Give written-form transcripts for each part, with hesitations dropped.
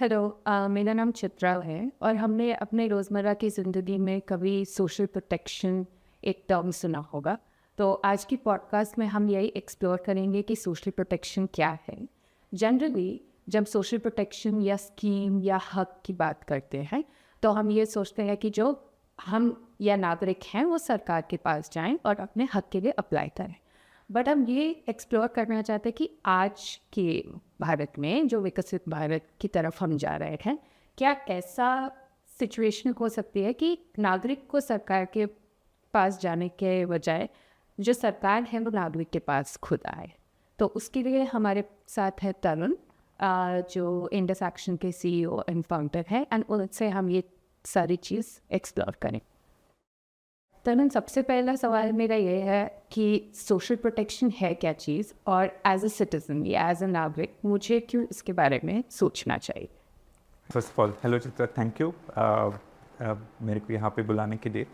Hello. मेरा नाम चित्रा है और हमने अपने रोज़मर्रा की ज़िंदगी में कभी सोशल प्रोटेक्शन एक टर्म सुना होगा। तो आज की पॉडकास्ट में हम यही एक्सप्लोर करेंगे कि सोशल प्रोटेक्शन क्या है। जनरली जब सोशल प्रोटेक्शन या स्कीम या हक की बात करते हैं तो हम ये सोचते हैं कि जो हम या नागरिक हैं वो सरकार के पास जाएं और अपने हक के लिए अप्लाई करें। बट हम ये एक्सप्लोर करना चाहते हैं कि आज के भारत में जो विकसित भारत की तरफ हम जा रहे हैं, क्या ऐसा सिचुएशन हो सकती है कि नागरिक को सरकार के पास जाने के बजाय जो सरकार है वो नागरिक के पास खुद आए। तो उसके लिए हमारे साथ है तरुण, जो इंडस एक्शन के सीईओ एंड फाउंडर है, एंड उनसे हम ये सारी चीज़ एक्सप्लोर करें। तरुण, सबसे पहला सवाल मेरा ये है कि सोशल प्रोटेक्शन है क्या चीज़, और एज अ सिटीज़न या एज अ नागरिक मुझे क्यों इसके बारे में सोचना चाहिए। First of all hello Chitra, thank you मेरे को यहाँ पे बुलाने के लिए।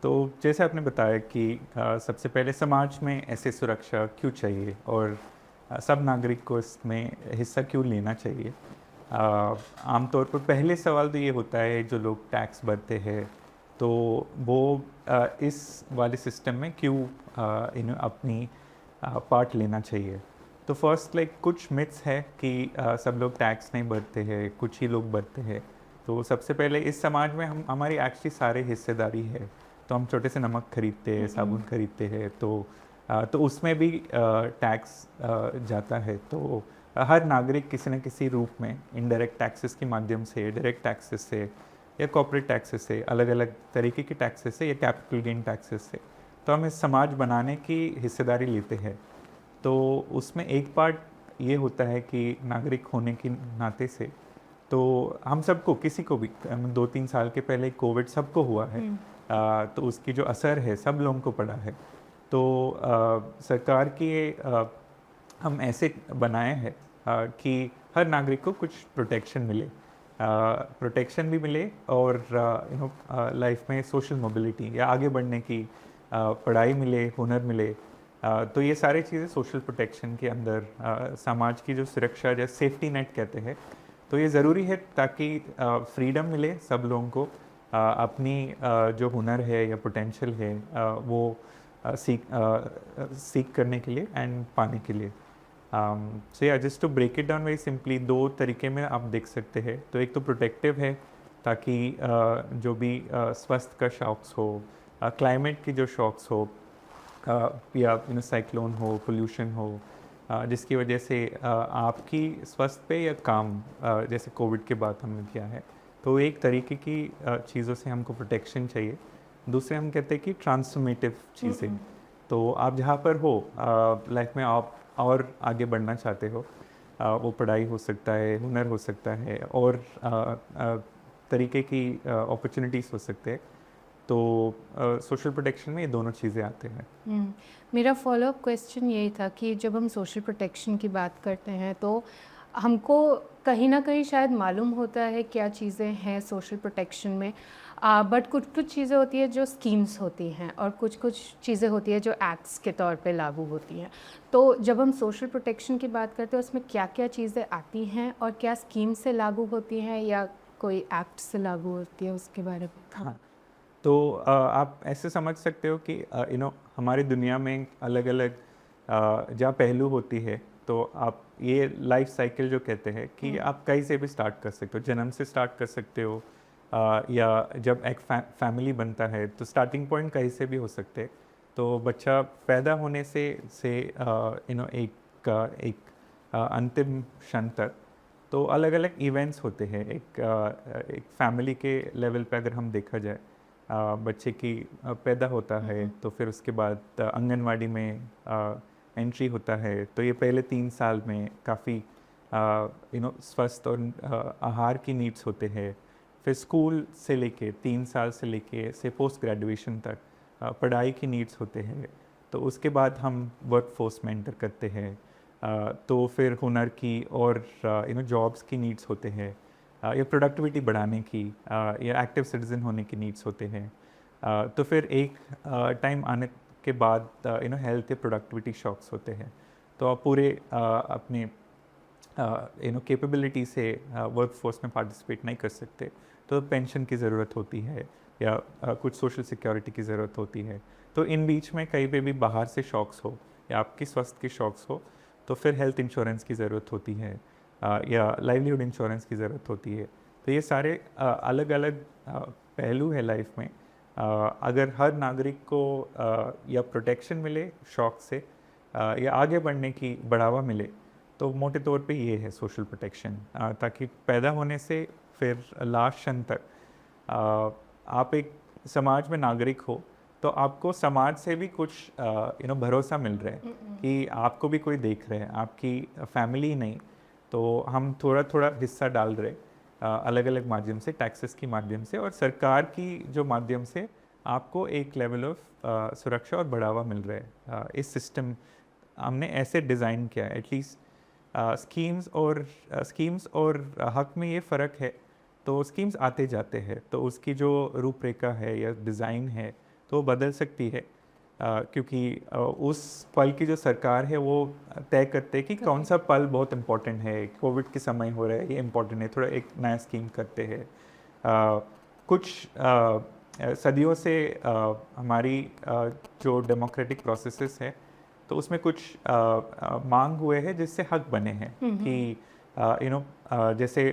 तो जैसे आपने बताया कि सबसे पहले समाज में ऐसे सुरक्षा क्यों चाहिए और सब नागरिक को इसमें हिस्सा क्यों लेना चाहिए। आमतौर पर पहले सवाल तो ये होता है, जो लोग टैक्स भरते हैं तो वो इस वाले सिस्टम में क्यों इन्हें अपनी पार्ट लेना चाहिए। तो फर्स्ट कुछ मिथ्स है कि सब लोग टैक्स नहीं भरते हैं, कुछ ही लोग भरते हैं। तो सबसे पहले इस समाज में हमारी एक्चुअली सारे हिस्सेदारी है। तो हम छोटे से नमक खरीदते हैं, साबुन खरीदते हैं, तो उसमें भी टैक्स जाता है। तो हर नागरिक किसी न किसी रूप में इनडायरेक्ट टैक्सेस के माध्यम से, डायरेक्ट टैक्सेस से या कॉर्पोरेट टैक्सेस से, अलग अलग तरीके के टैक्सेस से या कैपिटल गेन टैक्सेस से, तो हम इस समाज बनाने की हिस्सेदारी लेते हैं। तो उसमें एक पार्ट ये होता है कि नागरिक होने के नाते से तो हम सबको, किसी को भी, 2-3 साल के पहले कोविड सबको हुआ है। तो उसकी जो असर है सब लोगों को पड़ा है। तो सरकार की हम ऐसे बनाए हैं कि हर नागरिक को कुछ प्रोटेक्शन मिले, प्रोटेक्शन भी मिले, और लाइफ में सोशल मोबिलिटी या आगे बढ़ने की पढ़ाई मिले, हुनर मिले। तो ये सारी चीज़ें सोशल प्रोटेक्शन के अंदर, समाज की जो सुरक्षा, जैसे सेफ्टी नेट कहते हैं, तो ये ज़रूरी है ताकि फ्रीडम मिले सब लोगों को अपनी जो हुनर है या पोटेंशियल है वो सीख करने के लिए एंड पाने के लिए। सो या just to break it down very simply, दो तरीके में आप देख सकते हैं। तो एक तो प्रोटेक्टिव है, ताकि जो भी स्वास्थ्य का शॉक्स हो, क्लाइमेट की जो शॉक्स हो, या साइक्लोन हो, पोल्यूशन हो, जिसकी वजह से आपकी स्वास्थ्य पे या काम, जैसे कोविड के बाद हमने किया है, तो एक तरीके की चीज़ों से हमको प्रोटेक्शन चाहिए। दूसरे हम कहते हैं कि ट्रांसफॉर्मेटिव चीज़ें। तो आप जहाँ पर हो लाइफ में, आप और आगे बढ़ना चाहते हो, वो पढ़ाई हो सकता है, हुनर हो सकता है, और तरीके की अपॉर्चुनिटीज़ हो सकते हैं। तो सोशल प्रोटेक्शन में ये दोनों चीज़ें आते हैं। मेरा फॉलोअप क्वेश्चन यही था कि जब हम सोशल प्रोटेक्शन की बात करते हैं तो हमको कहीं ना कहीं शायद मालूम होता है क्या चीज़ें हैं सोशल प्रोटेक्शन में, बट कुछ कुछ चीज़ें होती है जो स्कीम्स होती हैं और कुछ कुछ चीज़ें होती है जो एक्ट्स के तौर पे लागू होती हैं। तो जब हम सोशल प्रोटेक्शन की बात करते हैं उसमें क्या क्या चीज़ें आती हैं और क्या स्कीम से लागू होती हैं या कोई एक्ट से लागू होती है, उसके बारे में। हाँ, तो आप ऐसे समझ सकते हो कि हमारी दुनिया में अलग अलग जहाँ पहलू होती है। तो आप ये लाइफ साइकिल जो कहते हैं कि आप कहीं से भी स्टार्ट कर सकते हो, जन्म से स्टार्ट कर सकते हो, या जब एक फैमिली बनता है तो स्टार्टिंग पॉइंट कहीं से भी हो सकते हैं। तो बच्चा पैदा होने से एक अंतिम क्षण तक तो अलग अलग इवेंट्स होते हैं। एक फैमिली के लेवल पे अगर हम देखा जाए, बच्चे की पैदा होता है, तो फिर उसके बाद आंगनवाड़ी में एंट्री होता है। तो ये पहले 3 साल में काफ़ी स्वस्थ और आहार की नीड्स होते हैं। फिर स्कूल से लेके 3 साल से लेके से पोस्ट ग्रेजुएशन तक पढ़ाई की नीड्स होते हैं। तो उसके बाद हम वर्क फोर्स में एंटर करते हैं। तो फिर हुनर की और जॉब्स की नीड्स होते हैं, या प्रोडक्टिविटी बढ़ाने की, या एक्टिव सिटीज़न होने की नीड्स होते हैं। तो फिर एक टाइम आने के बाद हेल्थ या प्रोडक्टिविटी शॉक्स होते हैं। तो आप पूरे अपने कैपेबिलिटी से वर्क फोर्स में पार्टिसिपेट नहीं कर सकते, तो पेंशन की ज़रूरत होती है या कुछ सोशल सिक्योरिटी की ज़रूरत होती है। तो इन बीच में कहीं पे भी बाहर से शॉक्स हो या आपकी स्वास्थ्य के शॉक्स हो, तो फिर हेल्थ इंश्योरेंस की ज़रूरत होती है या लाइवलीहुड इंश्योरेंस की ज़रूरत होती है। तो ये सारे अलग अलग पहलू है लाइफ में। अगर हर नागरिक को या प्रोटेक्शन मिले शॉक से या आगे बढ़ने की बढ़ावा मिले, तो मोटे तौर पे ये है सोशल प्रोटेक्शन, ताकि पैदा होने से फिर लास्ट क्षण तक आप एक समाज में नागरिक हो, तो आपको समाज से भी कुछ भरोसा मिल रहा है कि आपको भी कोई देख रहे हैं, आपकी फैमिली नहीं, तो हम थोड़ा थोड़ा हिस्सा डाल रहे अलग अलग माध्यम से, टैक्सेस की माध्यम से और सरकार की जो माध्यम से आपको एक लेवल ऑफ सुरक्षा और बढ़ावा मिल रहा है। इस सिस्टम हमने ऐसे डिज़ाइन किया है। एटलीस्ट स्कीम्स और हक में ये फ़र्क है, तो स्कीम्स आते जाते हैं, तो उसकी जो रूपरेखा है या डिज़ाइन है तो वो बदल सकती है, क्योंकि उस पल की जो सरकार है वो तय करते हैं कि कौन सा पल बहुत इम्पोर्टेंट है। कोविड के समय हो रहा है, ये इम्पोर्टेंट है, थोड़ा एक नया स्कीम करते हैं। कुछ सदियों से हमारी जो डेमोक्रेटिक प्रोसेसेस है, तो उसमें कुछ मांग हुए हैं जिससे हक बने हैं कि जैसे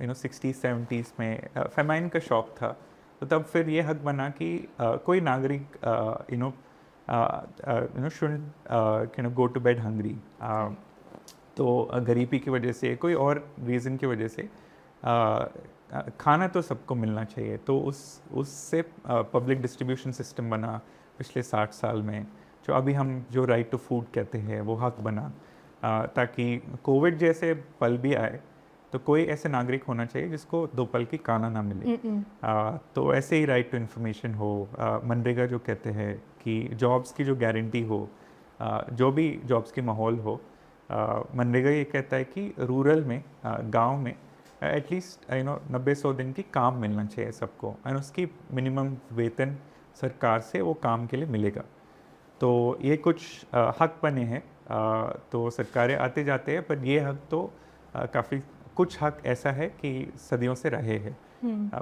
60s 70s में फेमाइन का शौक था, तो तब फिर ये हक बना कि कोई नागरिक should go to bed hungry. तो गरीबी की वजह से, कोई और रीज़न की वजह से खाना तो सबको मिलना चाहिए, तो उससे पब्लिक डिस्ट्रीब्यूशन सिस्टम बना पिछले 60 साल में, जो अभी हम जो राइट टू फूड कहते हैं वो हक बना, ताकि कोविड जैसे पल भी आए तो कोई ऐसे नागरिक होना चाहिए जिसको 2 पल की खाना ना मिले। तो ऐसे ही राइट टू इन्फॉर्मेशन हो, मनरेगा जो कहते हैं कि जॉब्स की जो गारंटी हो, जो भी जॉब्स की माहौल हो, मनरेगा ये कहता है कि रूरल में, गांव में एटलीस्ट 90-100 दिन की काम मिलना चाहिए सबको, एंड उसकी मिनिमम वेतन सरकार से वो काम के लिए मिलेगा। तो ये कुछ हक बने हैं, तो सरकारें आते जाते हैं, पर ये हक तो काफ़ी, कुछ हक ऐसा है कि सदियों से रहे हैं।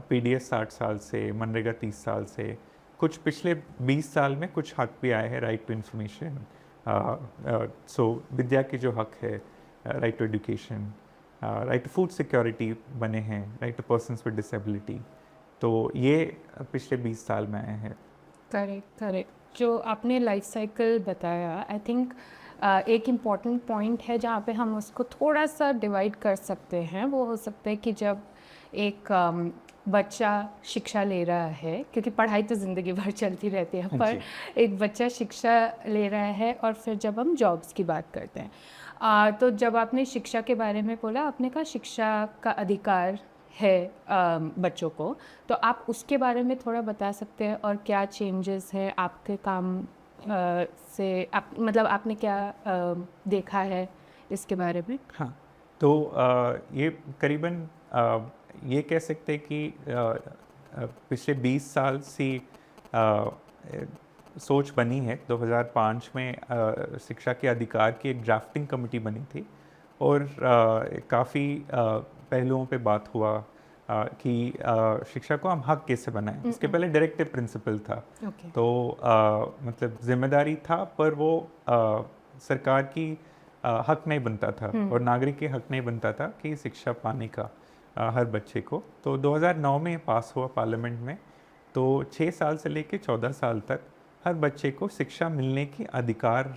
पीडीएस 60 साल से, मनरेगा 30 साल से, कुछ पिछले 20 साल में कुछ हक भी आए हैं, राइट टू इन्फॉर्मेशन, सो विद्या की जो हक है, right to education, right to food security बने हैं, right to persons with disability. तो ये पिछले 20 साल में आए हैं। करेक्ट। जो आपने लाइफ साइकिल बताया, आई थिंक एक इम्पॉर्टेंट पॉइंट है जहाँ पे हम उसको थोड़ा सा डिवाइड कर सकते हैं। वो हो सकता है कि जब एक बच्चा शिक्षा ले रहा है, क्योंकि पढ़ाई तो ज़िंदगी भर चलती रहती है, पर एक बच्चा शिक्षा ले रहा है, और फिर जब हम जॉब्स की बात करते हैं, तो जब आपने शिक्षा के बारे में बोला, आपने कहा शिक्षा का अधिकार है बच्चों को, तो आप उसके बारे में थोड़ा बता सकते हैं, और क्या चेंजेस हैं आपके काम से, मतलब आपने क्या देखा है इसके बारे में? हाँ, तो ये करीबन ये कह सकते हैं कि पिछले 20 साल से सोच बनी है। 2005 में शिक्षा के अधिकार की एक ड्राफ्टिंग कमेटी बनी थी, और काफ़ी पहलुओं पे बात हुआ कि शिक्षा को हम हक कैसे बनाएं। इसके पहले डायरेक्टिव प्रिंसिपल था, तो मतलब जिम्मेदारी था, पर वो सरकार की हक नहीं बनता था और नागरिक के हक नहीं बनता था कि शिक्षा पाने का हर बच्चे को। तो 2009 में पास हुआ पार्लियामेंट में, तो 6 साल से लेकर 14 साल तक हर बच्चे को शिक्षा मिलने की अधिकार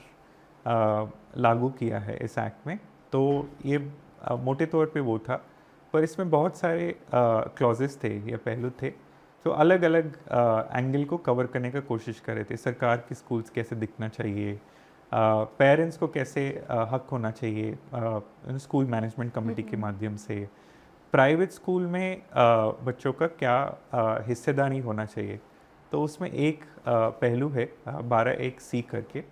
लागू किया है इस एक्ट में। तो ये मोटे तौर पे वो था, पर इसमें बहुत सारे क्लॉजेस थे या पहलू थे जो अलग अलग एंगल को कवर करने का कोशिश कर रहे थे। सरकार की स्कूल्स कैसे दिखना चाहिए, पेरेंट्स को कैसे हक होना चाहिए स्कूल मैनेजमेंट कमेटी के माध्यम से, प्राइवेट स्कूल में बच्चों का क्या हिस्सेदारी होना चाहिए। तो उसमें एक पहलू है 12(1)(c) करके,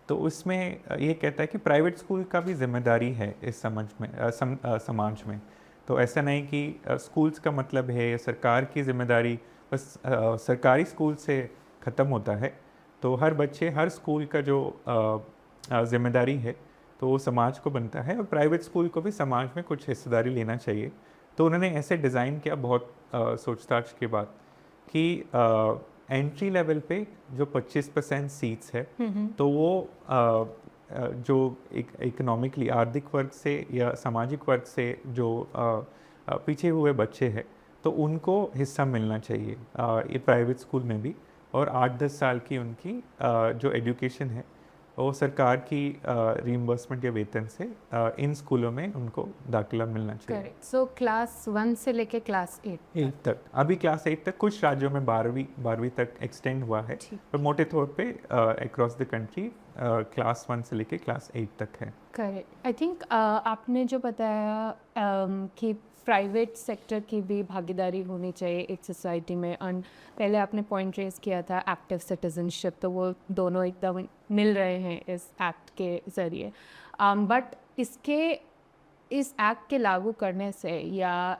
तो उसमें ये कहता है कि प्राइवेट स्कूल का भी जिम्मेदारी है इस समाज में। तो ऐसा नहीं कि स्कूल्स का मतलब है सरकार की जिम्मेदारी बस सरकारी स्कूल से ख़त्म होता है। तो हर बच्चे, हर स्कूल का जो जिम्मेदारी है तो वो समाज को बनता है और प्राइवेट स्कूल को भी समाज में कुछ हिस्सेदारी लेना चाहिए। तो उन्होंने ऐसे डिज़ाइन किया बहुत सोचताछ के बाद कि एंट्री लेवल पे जो 25% सीट्स है तो वो जो एक इकोनॉमिकली आर्थिक वर्ग से या सामाजिक वर्ग से जो पीछे हुए बच्चे हैं तो उनको हिस्सा मिलना चाहिए ये प्राइवेट स्कूल में भी। और 8-10 साल की उनकी जो एजुकेशन है वो सरकार की रीइंबर्समेंट या वेतन से इन स्कूलों में उनको दाखिला मिलना चाहिए। करेक्ट। सो क्लास 1 से लेके क्लास 8 8 तक, अभी क्लास 8 तक, कुछ राज्यों में 12वीं तक एक्सटेंड हुआ है, ठीक। पर मोटे तौर पे अक्रॉस द कंट्री क्लास 1 से लेके क्लास 8 तक है। करेक्ट। आई थिंक आपने जो बताया कि प्राइवेट सेक्टर की भी भागीदारी होनी चाहिए एक सोसाइटी में, और पहले आपने पॉइंट रेज किया था एक्टिव सिटीजनशिप, तो वो दोनों एकदम मिल रहे हैं इस एक्ट के ज़रिए। बट इस एक्ट के लागू करने से या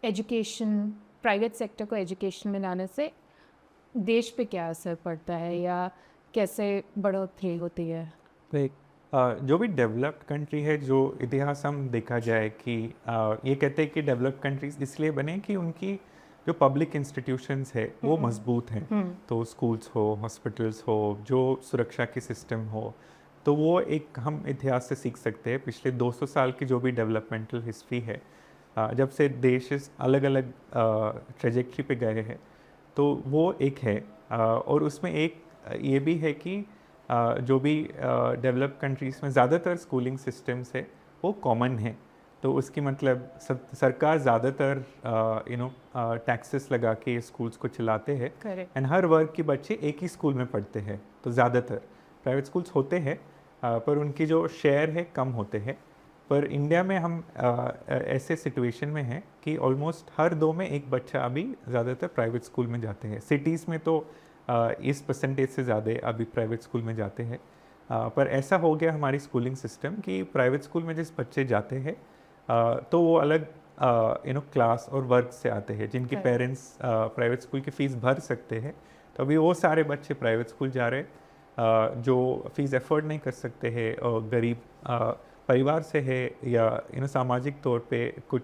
एजुकेशन, प्राइवेट सेक्टर को एजुकेशन में लाने से देश पे क्या असर पड़ता है या कैसे बढ़ोतरी होती है? जो भी डेवलप्ड कंट्री है, जो इतिहास हम देखा जाए कि ये कहते हैं कि डेवलप्ड कंट्रीज इसलिए बने कि उनकी जो पब्लिक इंस्टीट्यूशंस है वो मजबूत हैं। तो स्कूल्स हो, हॉस्पिटल्स हो, जो सुरक्षा की सिस्टम हो, तो वो एक हम इतिहास से सीख सकते हैं। पिछले 200 साल की जो भी डेवलपमेंटल हिस्ट्री है, जब से देश इस अलग अलग ट्रेजेक्ट्री पे गए हैं, तो वो एक है। और उसमें एक ये भी है कि जो भी डेवलप कंट्रीज़ में ज़्यादातर स्कूलिंग सिस्टम्स है वो कॉमन है। तो उसकी मतलब सरकार ज़्यादातर टैक्सेस लगा के स्कूल्स को चलाते हैं, एंड हर वर्ग के बच्चे एक ही स्कूल में पढ़ते हैं। तो ज़्यादातर प्राइवेट स्कूल्स होते हैं पर उनकी जो शेयर है कम होते हैं। पर इंडिया में हम ऐसे सिचुएशन में हैं कि ऑलमोस्ट हर 2 में एक बच्चा अभी ज़्यादातर प्राइवेट स्कूल में जाते हैं। सिटीज़ में तो इस परसेंटेज से ज़्यादा अभी प्राइवेट स्कूल में जाते हैं। पर ऐसा हो गया हमारी स्कूलिंग सिस्टम कि प्राइवेट स्कूल में जिस बच्चे जाते हैं तो वो अलग क्लास और वर्ग से आते हैं, जिनके पेरेंट्स प्राइवेट स्कूल की फ़ीस भर सकते हैं। तो अभी वो सारे बच्चे प्राइवेट स्कूल जा रहे हैं जो फ़ीस एफोर्ड नहीं कर सकते हैं और गरीब परिवार से है या सामाजिक तौर पे कुछ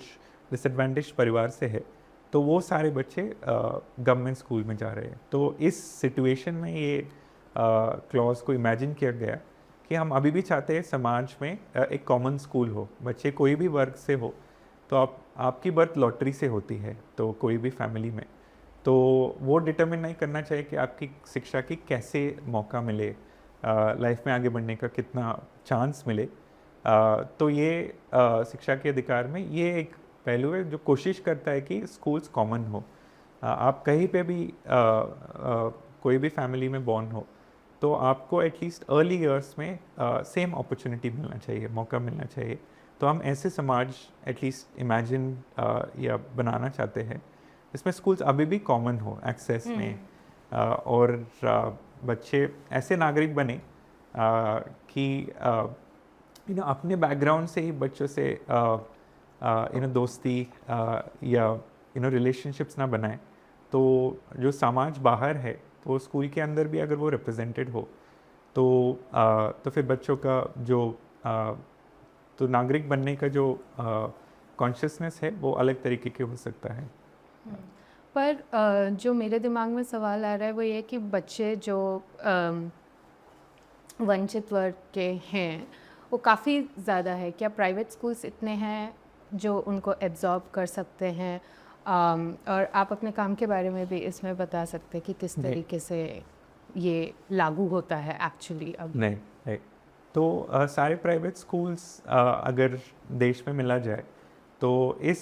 डिसएडवांटेज परिवार से है, तो वो सारे बच्चे गवर्नमेंट स्कूल में जा रहे हैं। तो इस सिचुएशन में ये क्लॉज को इमेजिन किया गया कि हम अभी भी चाहते हैं समाज में एक कॉमन स्कूल हो, बच्चे कोई भी वर्ग से हो। तो आपकी बर्थ लॉटरी से होती है, तो कोई भी फैमिली में, तो वो डिटरमिन नहीं करना चाहिए कि आपकी शिक्षा की कैसे मौका मिले, लाइफ में आगे बढ़ने का कितना चांस मिले। तो ये शिक्षा के अधिकार में ये एक पहलू है जो कोशिश करता है कि स्कूल्स कॉमन हो। आप कहीं पे भी कोई भी फैमिली में बॉर्न हो तो आपको एटलीस्ट अर्ली ईयर्स में सेम अपॉर्चुनिटी मिलना चाहिए, मौका मिलना चाहिए। तो हम ऐसे समाज एटलीस्ट इमेजिन या बनाना चाहते हैं इसमें स्कूल्स अभी भी कॉमन हो एक्सेस में, और बच्चे ऐसे नागरिक बने कि अपने बैकग्राउंड से ही बच्चों से दोस्ती या रिलेशनशिप्स ना बनाए। तो जो समाज बाहर है तो स्कूल के अंदर भी अगर वो रिप्रेजेंटेड हो तो फिर बच्चों का जो तो नागरिक बनने का जो कॉन्शियसनेस है वो अलग तरीके के हो सकता है। पर जो मेरे दिमाग में सवाल आ रहा है वो ये कि बच्चे जो वंचित वर्ग के हैं वो काफ़ी ज़्यादा है। क्या प्राइवेट स्कूल्स इतने हैं जो उनको एब्जॉर्ब कर सकते हैं? और आप अपने काम के बारे में भी इसमें बता सकते हैं कि किस तरीके से ये लागू होता है एक्चुअली अब? नहीं तो सारे प्राइवेट स्कूल्स अगर देश में मिला जाए तो इस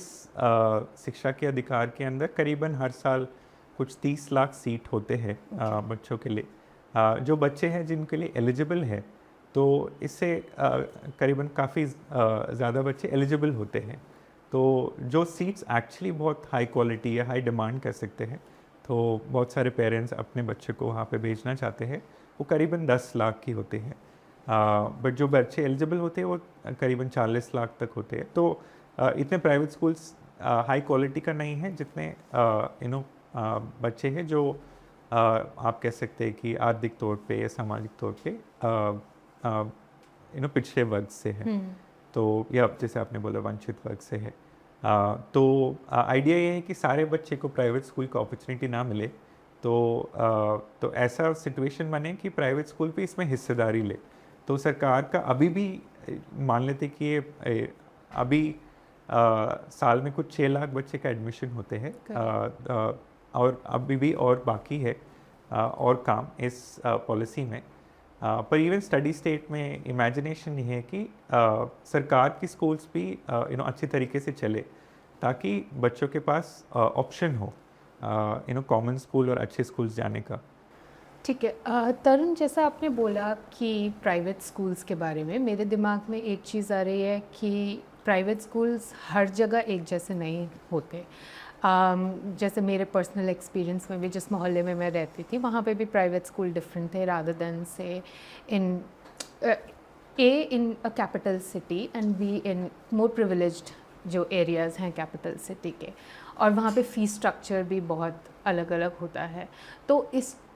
शिक्षा के अधिकार के अंदर करीबन हर साल कुछ 30 लाख सीट होते हैं बच्चों के लिए, जो बच्चे हैं जिनके लिए एलिजिबल है। तो इससे करीबन काफ़ी ज़्यादा बच्चे एलिजिबल होते हैं। तो जो सीट्स एक्चुअली बहुत हाई क्वालिटी या हाई डिमांड कर सकते हैं, तो बहुत सारे पेरेंट्स अपने बच्चे को वहाँ पे भेजना चाहते हैं, वो करीबन 10 लाख की होती है। बट जो बच्चे एलिजिबल होते हैं वो करीबन 40 लाख तक होते हैं। तो इतने प्राइवेट स्कूल्स हाई क्वालिटी का नहीं है जितने बच्चे हैं जो आप कह सकते हैं कि आर्थिक तौर पे या सामाजिक तौर पे पिछड़े वर्ग से है, तो या जैसे आपने बोला वंचित वर्ग से है। तो आइडिया ये है कि सारे बच्चे को प्राइवेट स्कूल का अपॉर्चुनिटी ना मिले, तो ऐसा सिचुएशन बने कि प्राइवेट स्कूल भी इसमें हिस्सेदारी ले। तो सरकार का अभी भी मान लेते कि ये अभी साल में कुछ 6 लाख बच्चे का एडमिशन होते हैं, और अभी भी और बाकी है और काम इस पॉलिसी में। पर इवन स्टडी स्टेट में इमेजिनेशन ये है कि सरकार की स्कूल्स भी अच्छी तरीके से चले, ताकि बच्चों के पास ऑप्शन हो कॉमन स्कूल और अच्छे स्कूल्स जाने का। ठीक है। तरुण, जैसा आपने बोला कि प्राइवेट स्कूल्स के बारे में, मेरे दिमाग में एक चीज़ आ रही है कि प्राइवेट स्कूल्स हर जगह एक जैसे नहीं होते। जैसे मेरे पर्सनल एक्सपीरियंस में भी, जिस मोहल्ले में मैं रहती थी वहाँ पे भी प्राइवेट स्कूल डिफरेंट थे रादर देन से in in a capital city and be in more privileged जो एरियाज़ हैं कैपिटल सिटी के, और वहाँ पे फ़ीस स्ट्रक्चर भी बहुत अलग अलग होता है। तो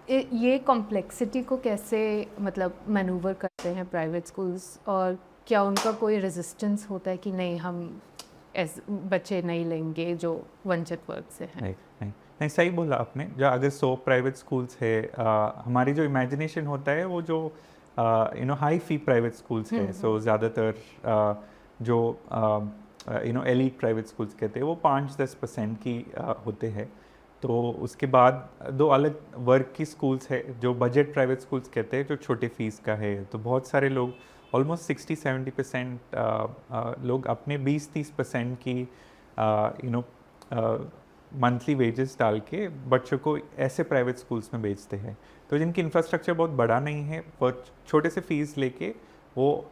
ये कॉम्प्लेक्सिटी को कैसे मतलब मैनूवर करते हैं प्राइवेट स्कूल्स, और क्या उनका कोई रेजिस्टेंस होता है कि नहीं, हम बच्चे नहीं लेंगे जो वंचित वर्ग से हैं? नहीं, सही बोला आपने। जो अगर 100 प्राइवेट स्कूल्स है, हमारी जो इमेजिनेशन होता है वो जो हाई फी प्राइवेट स्कूल्स है, सो ज़्यादातर जो एलीट प्राइवेट स्कूल्स कहते हैं वो 5-10% की होते हैं। तो उसके बाद 2 अलग वर्ग की स्कूल्स है जो बजट प्राइवेट स्कूल्स कहते हैं, जो छोटे फीस का है। तो बहुत सारे लोग, ऑलमोस्ट 60-70% लोग अपने 20-30% की मंथली वेजेस डाल के बच्चों को ऐसे प्राइवेट स्कूल्स में भेजते हैं। तो जिनकी इंफ्रास्ट्रक्चर बहुत बड़ा नहीं है, पर छोटे से फीस लेके वो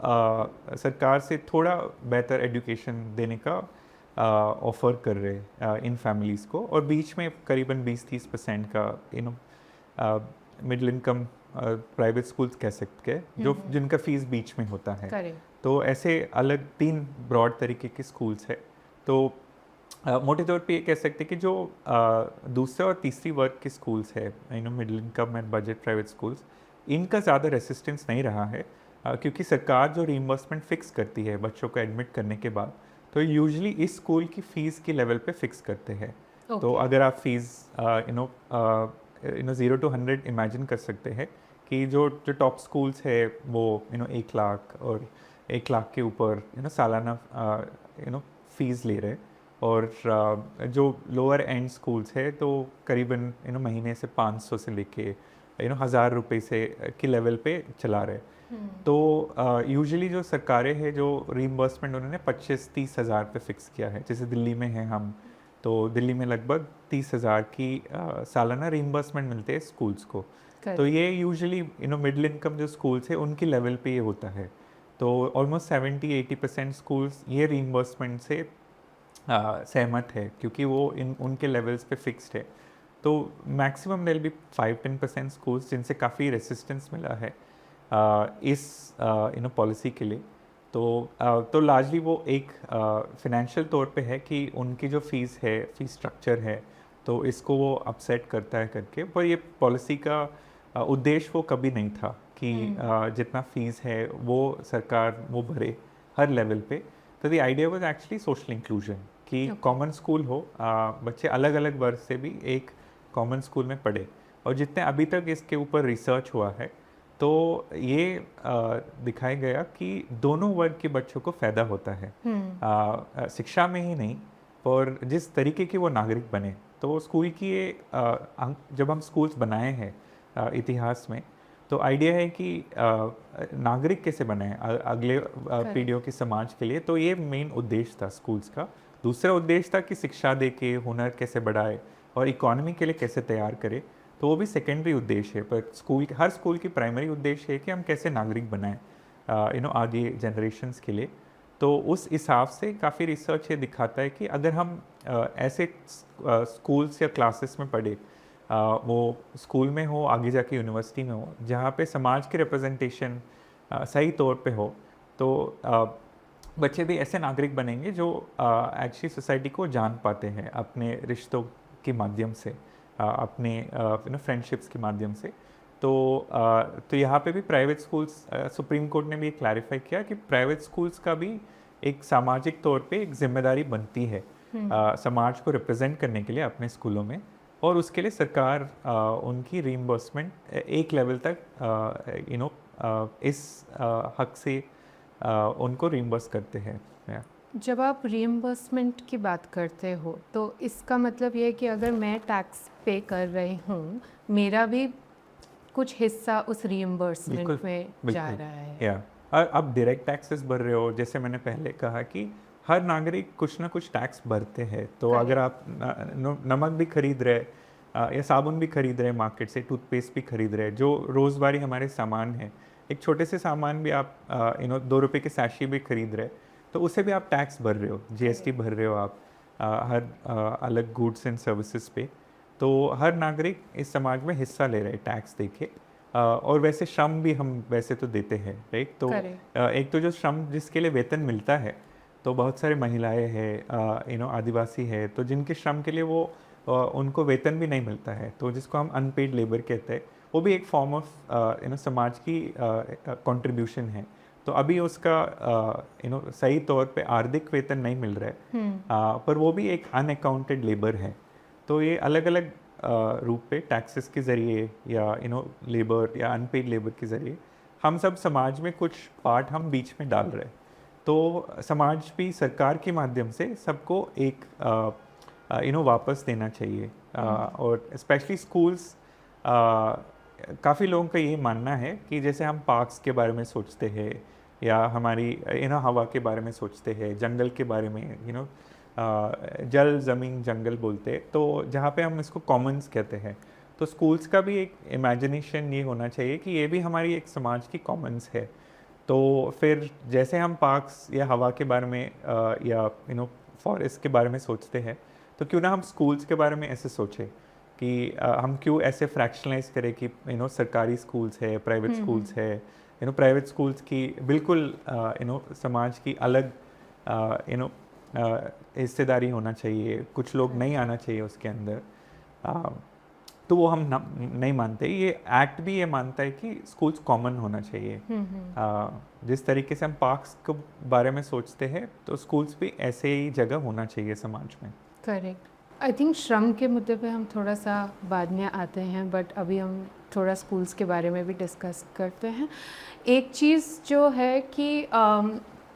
सरकार से थोड़ा बेहतर एजुकेशन देने का ऑफ़र कर रहे इन फैमिलीज़ को, और बीच में करीबन 20-30% का मिडिल इनकम प्राइवेट स्कूल्स कह सकते हैं, जो जिनका फीस बीच में होता है। तो ऐसे अलग 3 ब्रॉड तरीके के स्कूल्स है। तो मोटे तौर पे ये कह सकते हैं कि जो दूसरे और तीसरी वर्ग के स्कूल्स है, middle income and budget private schools, इनका ज़्यादा रेसिस्टेंस नहीं रहा है, क्योंकि सरकार जो रीइंबर्समेंट फ़िक्स करती है बच्चों को एडमिट करने के बाद, तो यूजुअली इस स्कूल की फ़ीस की लेवल पे फिक्स करते हैं। तो अगर आप फीस 0 to 100 इमेजिन कर सकते हैं कि जो टॉप स्कूल्स है वो 1 लाख और 1 लाख के ऊपर सालाना फीस ले रहे, और जो लोअर एंड स्कूल्स है तो करीबन महीने से 500 से लेके 1000 रुपये से की लेवल पे चला रहे। तो यूजुअली जो सरकारें हैं जो रीइंबर्समेंट उन्होंने 25-30 हज़ार पे फिक्स किया है। जैसे दिल्ली में है हम, तो दिल्ली में लगभग 30 हज़ार की सालाना रीइंबर्समेंट मिलते हैं स्कूल्स को। तो ये यूजुअली मिडिल इनकम जो स्कूल्स है उनकी लेवल पे ये होता है। तो ऑलमोस्ट 70-80% स्कूल्स ये रीइंबर्समेंट से सहमत है, क्योंकि वो उनके लेवल्स पे फिक्स्ड है। तो मैक्सिमम देयर बी 5-10% स्कूल्स जिनसे काफ़ी रेसिस्टेंस मिला है इस पॉलिसी के लिए। तो लार्जली वो एक फिनेंशियल तौर पे है कि उनकी जो फीस स्ट्रक्चर है, तो इसको वो अपसेट करता है करके। पर ये पॉलिसी का उद्देश्य वो कभी नहीं था कि जितना फीस है वो सरकार वो भरे हर लेवल पे। तो the idea was actually social inclusion, कि कॉमन स्कूल हो, बच्चे अलग अलग वर्ग से भी एक कॉमन स्कूल में पढ़े। और जितने अभी तक इसके ऊपर रिसर्च हुआ है, तो ये दिखाया गया कि दोनों वर्ग के बच्चों को फ़ायदा होता है, शिक्षा में ही नहीं, पर जिस तरीके के वो नागरिक बने। तो स्कूल की ये जब हम स्कूल्स बनाए हैं इतिहास में, तो आइडिया है कि नागरिक कैसे बने अगले पीढ़ियों के समाज के लिए। तो ये मेन उद्देश्य था स्कूल्स का। दूसरा उद्देश्य था कि शिक्षा दे के हुनर कैसे बढ़ाए और इकोनॉमी के लिए कैसे तैयार करे, तो वो भी सेकेंडरी उद्देश्य है। पर हर स्कूल की प्राइमरी उद्देश्य है कि हम कैसे नागरिक बनाएं आगे जनरेशन्स के लिए। तो उस हिसाब से काफ़ी रिसर्च ये दिखाता है कि अगर हम ऐसे स्कूल्स या क्लासेस में पढ़े, वो स्कूल में हो, आगे जाके यूनिवर्सिटी में हो, जहाँ पे समाज के रिप्रेजेंटेशन सही तौर पे हो, तो बच्चे भी ऐसे नागरिक बनेंगे जो एक्चुअली सोसाइटी को जान पाते हैं अपने रिश्तों के माध्यम से, अपने फ्रेंडशिप्स के माध्यम से। तो यहाँ पे भी प्राइवेट स्कूल्स, सुप्रीम कोर्ट ने भी क्लैरिफाई किया कि प्राइवेट स्कूल्स का भी एक सामाजिक तौर पे एक जिम्मेदारी बनती है समाज को रिप्रेजेंट करने के लिए अपने स्कूलों में, और उसके लिए सरकार उनकी रीइंबर्समेंट एक लेवल तक इस हक से उनको रीइंबर्स करते हैं। जब आप रीइंबर्समेंट की बात करते हो तो इसका मतलब ये है कि अगर मैं टैक्स पे कर रही हूँ, मेरा भी कुछ हिस्सा उस रीइंबर्समेंट में जा रहा है। या अब डायरेक्ट टैक्सेस भर रहे हो, जैसे मैंने पहले कहा कि हर नागरिक कुछ ना कुछ टैक्स भरते हैं। तो अगर आप नमक भी खरीद रहे या साबुन भी खरीद रहे मार्केट से, टूथपेस्ट भी खरीद रहे, जो रोज़वारी हमारे सामान है, एक छोटे से सामान भी आप 2 रुपये के सैशे भी खरीद रहे, तो उसे भी आप टैक्स भर रहे हो, जीएसटी भर रहे हो आप हर अलग गुड्स एंड सर्विसेज पे। तो हर नागरिक इस समाज में हिस्सा ले रहे हैं टैक्स देके। और वैसे श्रम भी हम वैसे तो देते हैं, राइट। तो एक तो जो श्रम जिसके लिए वेतन मिलता है, तो बहुत सारे महिलाएं हैं, आदिवासी है, तो जिनके श्रम के लिए वो उनको वेतन भी नहीं मिलता है, तो जिसको हम अनपेड लेबर कहते हैं, वो भी एक फॉर्म ऑफ समाज की कंट्रीब्यूशन है। तो अभी उसका सही तौर पे आर्थिक वेतन नहीं मिल रहा है, पर वो भी एक अनअकाउंटेड लेबर है। तो ये अलग अलग रूप पे टैक्सेस के ज़रिए या लेबर या अनपेड लेबर के ज़रिए हम सब समाज में कुछ पार्ट हम बीच में डाल रहे हैं। तो समाज भी सरकार के माध्यम से सबको एक वापस देना चाहिए। और स्पेशली स्कूल्स, काफ़ी लोगों का ये मानना है कि जैसे हम पार्क्स के बारे में सोचते हैं या हमारी हवा के बारे में सोचते हैं, जंगल के बारे में जल ज़मीन जंगल बोलते हैं, तो जहाँ पे हम इसको कॉमन्स कहते हैं, तो स्कूल्स का भी एक इमेजिनेशन ये होना चाहिए कि ये भी हमारी एक समाज की कॉमन्स है। तो फिर जैसे हम पार्क्स या हवा के बारे में या फॉरेस्ट के बारे में सोचते हैं, तो क्यों ना हम स्कूल्स के बारे में ऐसे सोचें कि हम क्यों ऐसे फ्रैक्शनलाइज करें कि सरकारी स्कूल्स है, प्राइवेट स्कूल्स है, प्राइवेट स्कूल्स की बिल्कुल समाज की अलग हिस्सेदारी होना चाहिए, कुछ लोग नहीं आना चाहिए उसके अंदर। तो वो हम नहीं मानते। ये एक्ट भी ये मानता है कि स्कूल्स कॉमन होना चाहिए। जिस तरीके से हम पार्क्स के बारे में सोचते हैं, तो स्कूल्स भी ऐसे ही जगह होना चाहिए समाज में। करेक्ट। आई थिंक श्रम के मुद्दे पे हम थोड़ा सा बाद में आते हैं, बट अभी हम थोड़ा स्कूल्स के बारे में भी डिस्कस करते हैं। एक चीज़ जो है कि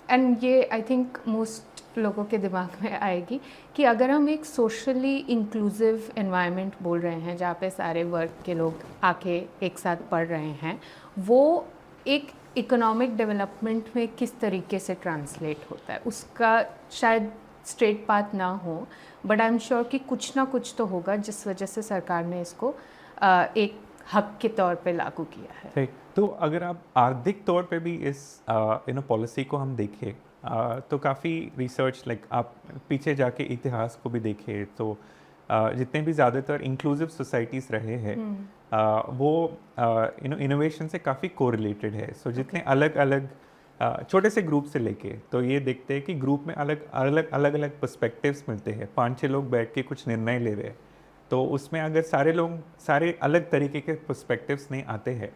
एंड ये आई थिंक मोस्ट लोगों के दिमाग में आएगी कि अगर हम एक सोशली इंक्लूसिव एनवायरनमेंट बोल रहे हैं जहाँ पे सारे वर्ग के लोग आके एक साथ पढ़ रहे हैं, वो एक इकोनॉमिक डेवलपमेंट में किस तरीके से ट्रांसलेट होता है, उसका शायद स्ट्रेट पाथ ना हो, बट आई एम श्योर कि कुछ ना कुछ तो होगा जिस वजह से सरकार ने इसको एक हक के तौर पे लागू किया है। ठीक। तो अगर आप आर्थिक तौर पे भी इस पॉलिसी को हम देखें, तो काफ़ी रिसर्च, लाइक आप पीछे जाके इतिहास को भी देखें, तो जितने भी ज़्यादातर इंक्लूसिव सोसाइटीज़ रहे हैं, वो इनोवेशन से काफ़ी कोरिलेटेड है। सो जितने अलग अलग छोटे से ग्रुप से लेके, तो ये देखते हैं कि ग्रुप में अलग अलग अलग अलग पर्सपेक्टिव्स मिलते हैं। 5-6 लोग बैठ के कुछ निर्णय ले रहे हैं, तो उसमें अगर सारे लोग सारे अलग तरीके के पर्सपेक्टिव्स नहीं आते हैं,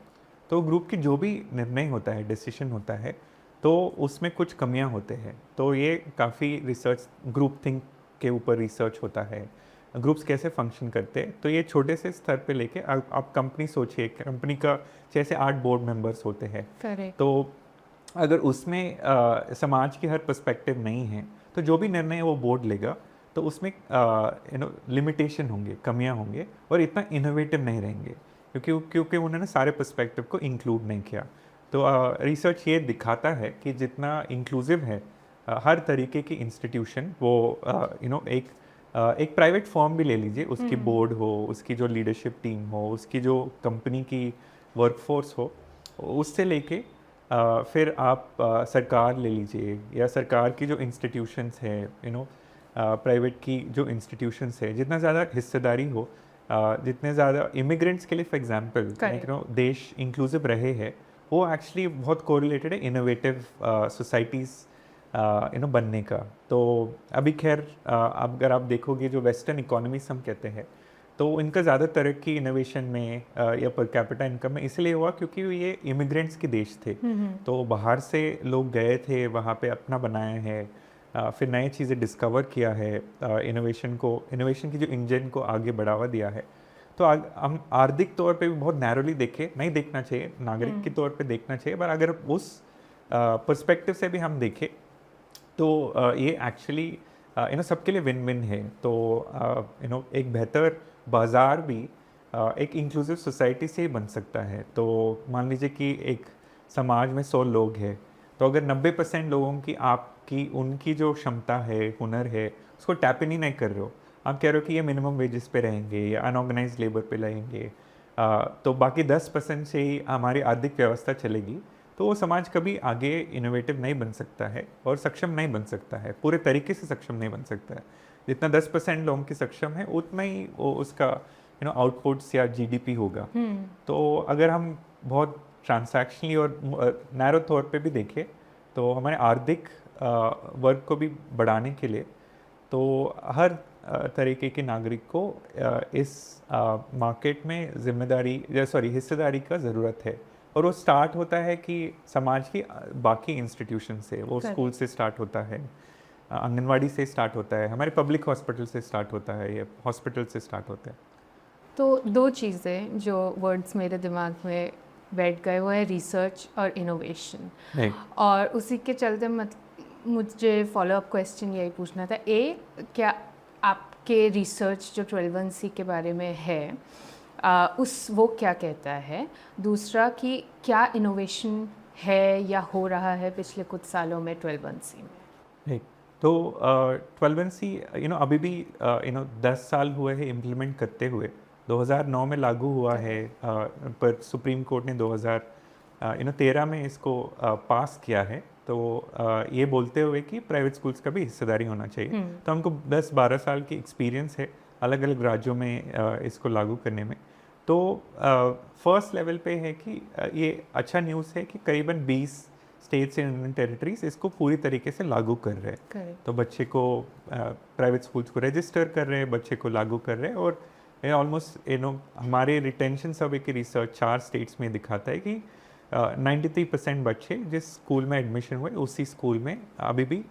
तो ग्रुप की जो भी निर्णय होता है, डिसीजन होता है, तो उसमें कुछ कमियां होते हैं। तो ये काफ़ी रिसर्च, ग्रुप थिंक के ऊपर रिसर्च होता है, ग्रुप्स कैसे फंक्शन करते हैं। तो ये छोटे से स्तर पे लेके आप कंपनी सोचिए, कंपनी का जैसे 8 बोर्ड मेंबर्स होते हैं, तो अगर उसमें समाज की हर पर्सपेक्टिव नहीं है, तो जो भी निर्णय वो बोर्ड लेगा, तो उसमें लिमिटेशन होंगे, कमियां होंगे, और इतना इनोवेटिव नहीं रहेंगे, क्योंकि उन्होंने सारे पर्सपेक्टिव को इंक्लूड नहीं किया। तो रिसर्च ये दिखाता है कि जितना इंक्लूसिव है हर तरीके की इंस्टीट्यूशन, वो एक प्राइवेट फर्म भी ले लीजिए, उसकी बोर्ड हो, उसकी जो लीडरशिप टीम हो, उसकी जो कंपनी की वर्कफोर्स हो, उससे लेके फिर आप सरकार ले लीजिए, या सरकार की जो इंस्टीट्यूशंस है, प्राइवेट की जो इंस्टीट्यूशंस है, जितना ज़्यादा हिस्सेदारी हो, जितने ज़्यादा इमिग्रेंट्स के लिए फॉर एग्जांपल देश इंक्लूसिव रहे हैं, वो एक्चुअली बहुत कोरिलेटेड है इनोवेटिव सोसाइटीज़ बनने का। तो अभी खैर अगर आप देखोगे जो वेस्टर्न इकोनॉमीज हम कहते हैं, तो इनका ज़्यादा तरक्की इनोवेशन में या पर कैपिटा इनकम में इसलिए हुआ क्योंकि ये इमिग्रेंट्स के देश थे। तो बाहर से लोग गए थे, वहाँ पे अपना बनाया है, फिर नई चीज़ें डिस्कवर किया है, इनोवेशन की जो इंजन को आगे बढ़ावा दिया है। तो हम आर्थिक तौर पे भी बहुत नैरोली देखे नहीं देखना चाहिए, नागरिक के तौर पे देखना चाहिए, पर अगर उस पर्सपेक्टिव से भी हम देखें तो ये एक्चुअली सबके लिए विन विन है। तो एक बेहतर बाज़ार भी एक इंक्लूसिव सोसाइटी से ही बन सकता है। तो मान लीजिए कि एक समाज में 100 लोग हैं, तो अगर 90% लोगों की आपकी उनकी जो क्षमता है, हुनर है, उसको टैप इन ही नहीं कर रहे हो, आप कह रहे हो कि ये मिनिमम वेजेस पे रहेंगे या अनऑर्गेनाइज लेबर पे रहेंगे, तो बाकी 10% से ही हमारी आर्थिक व्यवस्था चलेगी, तो वो समाज कभी आगे इनोवेटिव नहीं बन सकता है और सक्षम नहीं बन सकता है, पूरे तरीके से सक्षम नहीं बन सकता है। जितना 10% लोगों की सक्षम है उतना ही वो उसका आउटपुट्स या जीडीपी होगा। तो अगर हम बहुत ट्रांसैक्शनली और नैरो तौर पे भी देखें तो हमारे आर्थिक वर्ग को भी बढ़ाने के लिए तो हर तरीके के नागरिक को इस मार्केट में हिस्सेदारी का ज़रूरत है। और वो स्टार्ट होता है कि समाज की बाकी इंस्टीट्यूशन से, वो स्कूल से स्टार्ट होता है, आंगनवाड़ी से स्टार्ट होता है, हमारे पब्लिक हॉस्पिटल से स्टार्ट होता है, या हॉस्पिटल से स्टार्ट होता है। तो दो चीज़ें जो वर्ड्स मेरे दिमाग में बैठ गए वो है रिसर्च और इनोवेशन। और उसी के चलते मुझे फॉलोअप क्वेश्चन यही पूछना था, क्या आपके रिसर्च जो 12C के बारे में है वो क्या कहता है? दूसरा कि क्या इनोवेशन है या हो रहा है पिछले कुछ सालों में 12C में? तो 12C अभी भी 10 साल हुए हैं इम्प्लीमेंट करते हुए। 2009 में लागू हुआ है, पर सुप्रीम कोर्ट ने 2013 में इसको पास किया है। तो ये बोलते हुए कि प्राइवेट स्कूल्स का भी हिस्सेदारी होना चाहिए। तो हमको 10-12 साल की एक्सपीरियंस है अलग अलग राज्यों में इसको लागू करने में। तो फर्स्ट लेवल पे है कि ये अच्छा न्यूज़ है कि करीबन 20 स्टेट्स एंड यूनियन टेरिटरीज इसको पूरी तरीके से लागू कर रहे हैं। तो बच्चे को प्राइवेट स्कूल्स को रजिस्टर कर रहे हैं, बच्चे को लागू कर रहे हैं, और ऑलमोस्ट हमारे रिटेंशन सर्वे की रिसर्च 4 स्टेट्स में दिखाता है कि 93% बच्चे जिस स्कूल में एडमिशन हुए उसी स्कूल में अभी भी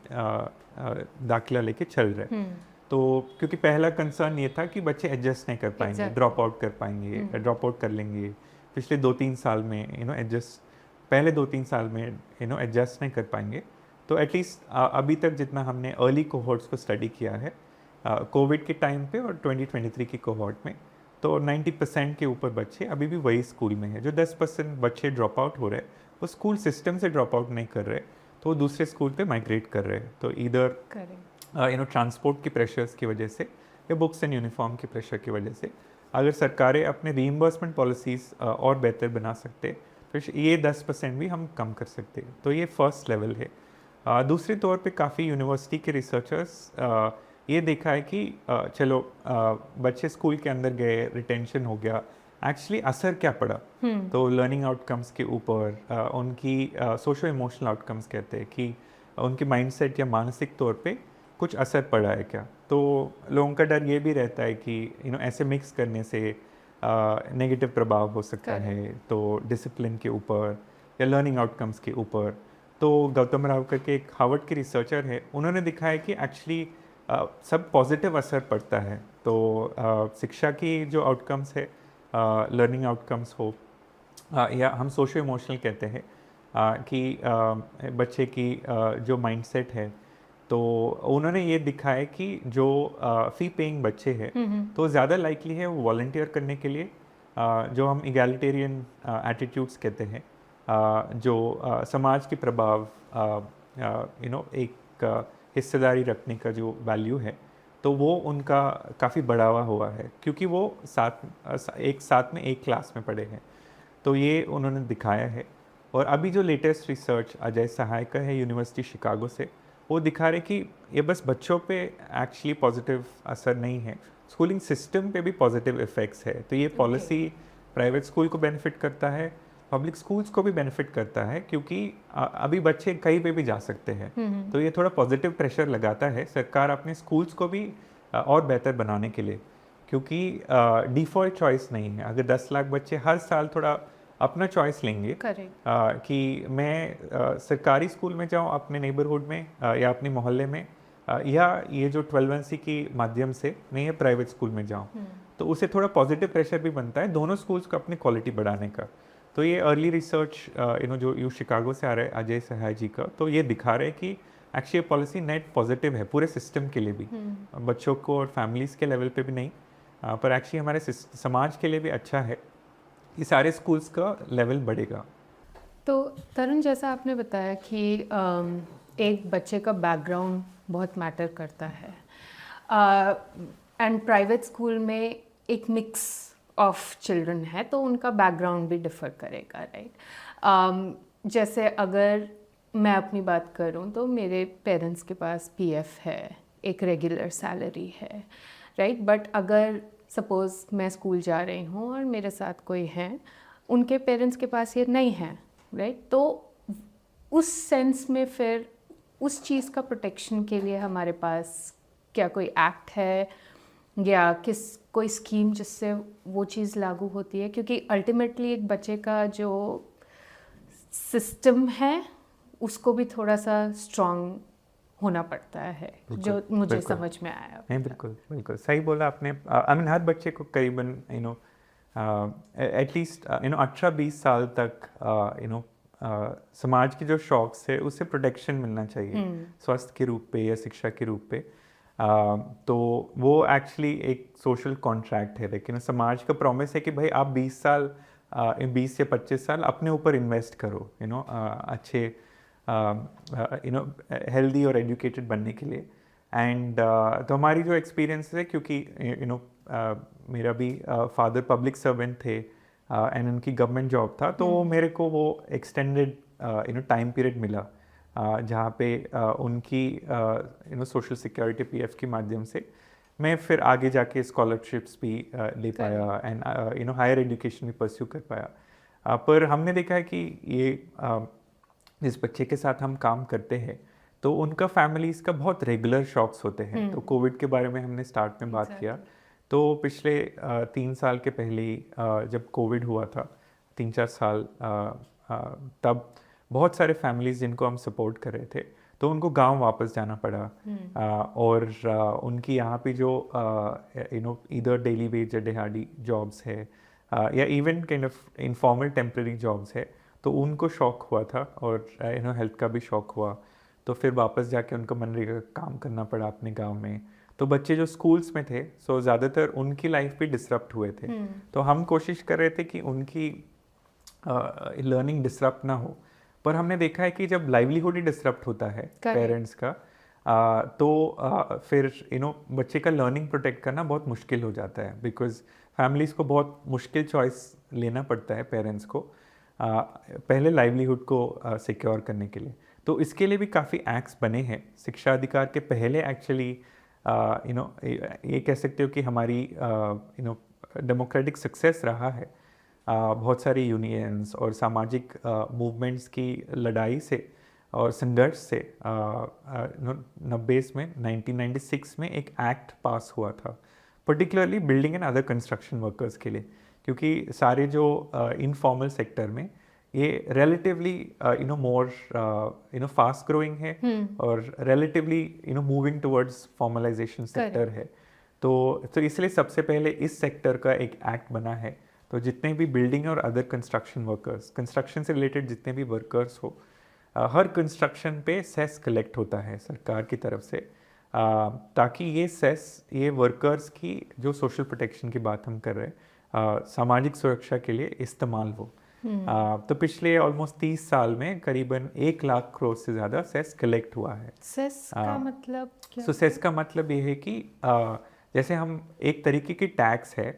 दाखिला लेके चल रहे हैं। तो क्योंकि पहला कंसर्न ये था कि बच्चे एडजस्ट नहीं कर पाएंगे, ड्रॉप आउट कर पाएंगे, ड्रॉप आउट कर लेंगे पिछले 2-3 साल में, पहले 2-3 साल में एडजस्ट नहीं कर पाएंगे। तो एटलीस्ट अभी तक जितना हमने अर्ली कोहॉर्ट्स को स्टडी किया है कोविड के टाइम पे और 2023 की कोहॉर्ट में, तो 90% के ऊपर बच्चे अभी भी वही स्कूल में है। जो 10% बच्चे ड्रॉप आउट हो रहे हैं वो स्कूल सिस्टम से ड्रॉप आउट नहीं कर रहे, तो वो दूसरे स्कूल पे माइग्रेट कर रहे हैं। तो इधर ट्रांसपोर्ट की प्रेशर्स की वजह से या बुक्स एंड यूनिफॉर्म की प्रेशर की वजह से अगर सरकारें अपने रीइंबर्समेंट पॉलिसीज़ और बेहतर बना सकते तो ये 10% भी हम कम कर सकते। तो ये फर्स्ट लेवल है। दूसरे तौर पे काफ़ी यूनिवर्सिटी के रिसर्चर्स ये देखा है कि चलो बच्चे स्कूल के अंदर गए, रिटेंशन हो गया, एक्चुअली असर क्या पड़ा। तो लर्निंग आउटकम्स के ऊपर उनकी सोशो इमोशनल आउटकम्स कहते हैं कि उनके माइंडसेट या मानसिक तौर पे कुछ असर पड़ा है क्या। तो लोगों का डर ये भी रहता है कि ऐसे मिक्स करने से नेगेटिव प्रभाव हो सकता है, तो डिसिप्लिन के ऊपर या लर्निंग आउटकम्स के ऊपर। तो गौतम राव करके एक हार्वर्ड के रिसर्चर है, उन्होंने दिखाया कि एक्चुअली सब पॉजिटिव असर पड़ता है। तो शिक्षा की जो आउटकम्स है, लर्निंग आउटकम्स हो या हम सोशो इमोशनल कहते हैं कि बच्चे की जो माइंडसेट है, तो उन्होंने ये दिखाया कि जो फी पेइंग बच्चे हैं तो ज़्यादा लाइकली है वो वॉलंटियर करने के लिए, जो हम इगैलिटेरियन एटीट्यूड्स कहते हैं, जो समाज के प्रभाव एक हिस्सेदारी रखने का जो वैल्यू है, तो वो उनका काफ़ी बढ़ावा हुआ है क्योंकि वो साथ में एक क्लास में पढ़े हैं। तो ये उन्होंने दिखाया है। और अभी जो लेटेस्ट रिसर्च अजय सहाय का है यूनिवर्सिटी शिकागो से, वो दिखा रहे कि ये बस बच्चों पे एक्चुअली पॉजिटिव असर नहीं है, स्कूलिंग सिस्टम पे भी पॉजिटिव इफ़ेक्ट्स है। तो ये पॉलिसी प्राइवेट स्कूल को बेनिफिट करता है, पब्लिक स्कूल्स को भी बेनिफिट करता है, क्योंकि अभी बच्चे कहीं पे भी जा सकते हैं। तो ये थोड़ा पॉजिटिव प्रेशर लगाता है सरकार अपने स्कूल्स को भी और बेहतर बनाने के लिए, क्योंकि डिफ़ॉल्ट चॉइस नहीं है। अगर 10 लाख बच्चे हर साल थोड़ा अपना चॉइस लेंगे करेक्ट। कि मैं सरकारी स्कूल में जाऊँ अपने नेबरहुड में या अपने मोहल्ले में, या ये जो 12वीं की माध्यम से मैं ये प्राइवेट स्कूल में जाऊँ, तो उसे थोड़ा पॉजिटिव प्रेशर भी बनता है दोनों स्कूल्स को अपनी क्वालिटी बढ़ाने का। तो ये अर्ली रिसर्च जो यू शिकागो से आ रहा है अजय सहाय जी का, तो ये दिखा रहे हैं कि एक्चुअली ये पॉलिसी नेट पॉजिटिव है पूरे सिस्टम के लिए भी, बच्चों को और फैमिलीज़ के लेवल पे भी नहीं, पर एक्चुअली हमारे समाज के लिए भी अच्छा है। ये सारे स्कूल्स का लेवल बढ़ेगा। तो तरुण, जैसा आपने बताया कि एक बच्चे का बैकग्राउंड बहुत मैटर करता है, एंड प्राइवेट स्कूल में एक मिक्स ऑफ चिल्ड्रन है तो उनका बैकग्राउंड भी डिफ़र करेगा, राइट? जैसे अगर मैं अपनी बात करूं तो मेरे पेरेंट्स के पास पीएफ है, एक रेगुलर सैलरी है, राइट? बट अगर सपोज़ मैं स्कूल जा रही हूँ और मेरे साथ कोई है, उनके पेरेंट्स के पास ये नहीं है, राइट? तो उस सेंस में फिर उस चीज़ का प्रोटेक्शन के लिए हमारे पास क्या कोई एक्ट है या कोई स्कीम जिससे वो चीज़ लागू होती है? क्योंकि अल्टीमेटली एक बच्चे का जो सिस्टम है उसको भी थोड़ा सा स्ट्रॉन्ग होना पड़ता है, जो मुझे समझ में आया। नहीं, बिल्कुल बिल्कुल सही बोला आपने। आई मीन हर बच्चे को करीबन एटलीस्ट 18-20 साल तक समाज के जो शौक़ है उससे प्रोटेक्शन मिलना चाहिए, स्वास्थ्य के रूप पे या शिक्षा के रूप पे। तो वो एक्चुअली एक सोशल कॉन्ट्रैक्ट है, लेकिन समाज का प्रॉमिस है कि भाई आप 20 या 25 साल अपने ऊपर इन्वेस्ट करो, अच्छे हेल्दी और एजुकेटेड बनने के लिए। एंड तो हमारी जो एक्सपीरियंस है, क्योंकि मेरा भी फादर पब्लिक सर्वेंट थे एंड उनकी गवर्नमेंट जॉब था, तो मेरे को वो एक्सटेंडेड टाइम पीरियड मिला जहाँ पे उनकी सोशल सिक्योरिटी पीएफ के माध्यम से मैं फिर आगे जाके स्कॉलरशिप्स भी ले पाया एंड हायर एजुकेशन भी परस्यू कर पाया। पर हमने देखा है कि ये जिस बच्चे के साथ हम काम करते हैं तो उनका फैमिलीज़ का बहुत रेगुलर शॉक्स होते हैं। तो कोविड के बारे में हमने स्टार्ट में बात किया, तो पिछले 3 साल के पहले ही जब कोविड हुआ था, 3-4 साल, तब बहुत सारे फैमिलीज़ जिनको हम सपोर्ट कर रहे थे तो उनको गांव वापस जाना पड़ा, और उनकी यहाँ पे जो इधर डेली वेज या दिहाड़ी जॉब्स है या even kind of informal temporary jobs है, तो उनको शौक हुआ था और हेल्थ का भी शौक हुआ, तो फिर वापस जाके उनको मनरेगा का काम करना पड़ा अपने गांव में। तो बच्चे जो स्कूल्स में थे सो ज़्यादातर उनकी लाइफ भी डिसरप्ट हुए थे, तो हम कोशिश कर रहे थे कि उनकी लर्निंग डिसरप्ट ना हो। पर हमने देखा है कि जब लाइवलीहुड ही डिसरप्ट होता है पेरेंट्स का, तो फिर बच्चे का लर्निंग प्रोटेक्ट करना बहुत मुश्किल हो जाता है, बिकॉज फैमिलीज़ को बहुत मुश्किल चॉइस लेना पड़ता है पेरेंट्स को पहले लाइवलीहुड को सिक्योर करने के लिए। तो इसके लिए भी काफ़ी एक्ट्स बने हैं। शिक्षा अधिकार के पहले एक्चुअली ये कह सकते हो कि हमारी डेमोक्रेटिक सक्सेस रहा है। बहुत सारी यूनियंस और सामाजिक मूवमेंट्स की लड़ाई से और संघर्ष से 90s में 1996 में एक एक्ट पास हुआ था, particularly building and other construction workers के लिए, क्योंकि सारे जो इनफॉर्मल सेक्टर में ये रिलेटिवली मोर फास्ट ग्रोइंग है और relatively moving towards formalisation sector है। तो इसलिए सबसे पहले इस सेक्टर का एक एक्ट बना है। तो जितने भी बिल्डिंग और अदर कंस्ट्रक्शन वर्कर्स, कंस्ट्रक्शन से रिलेटेड जितने भी वर्कर्स हो, हर कंस्ट्रक्शन पे सेस कलेक्ट होता है सरकार की तरफ से, ताकि ये सेस ये वर्कर्स की जो सोशल प्रोटेक्शन की बात हम कर रहे हैं, सामाजिक सुरक्षा के लिए इस्तेमाल हो। तो पिछले ऑलमोस्ट 30 साल में करीबन 1 लाख करोड़ से ज़्यादा सेस कलेक्ट हुआ है। सेस का मतलब क्या? सेस का मतलब ये है कि जैसे हम एक तरीके की टैक्स है,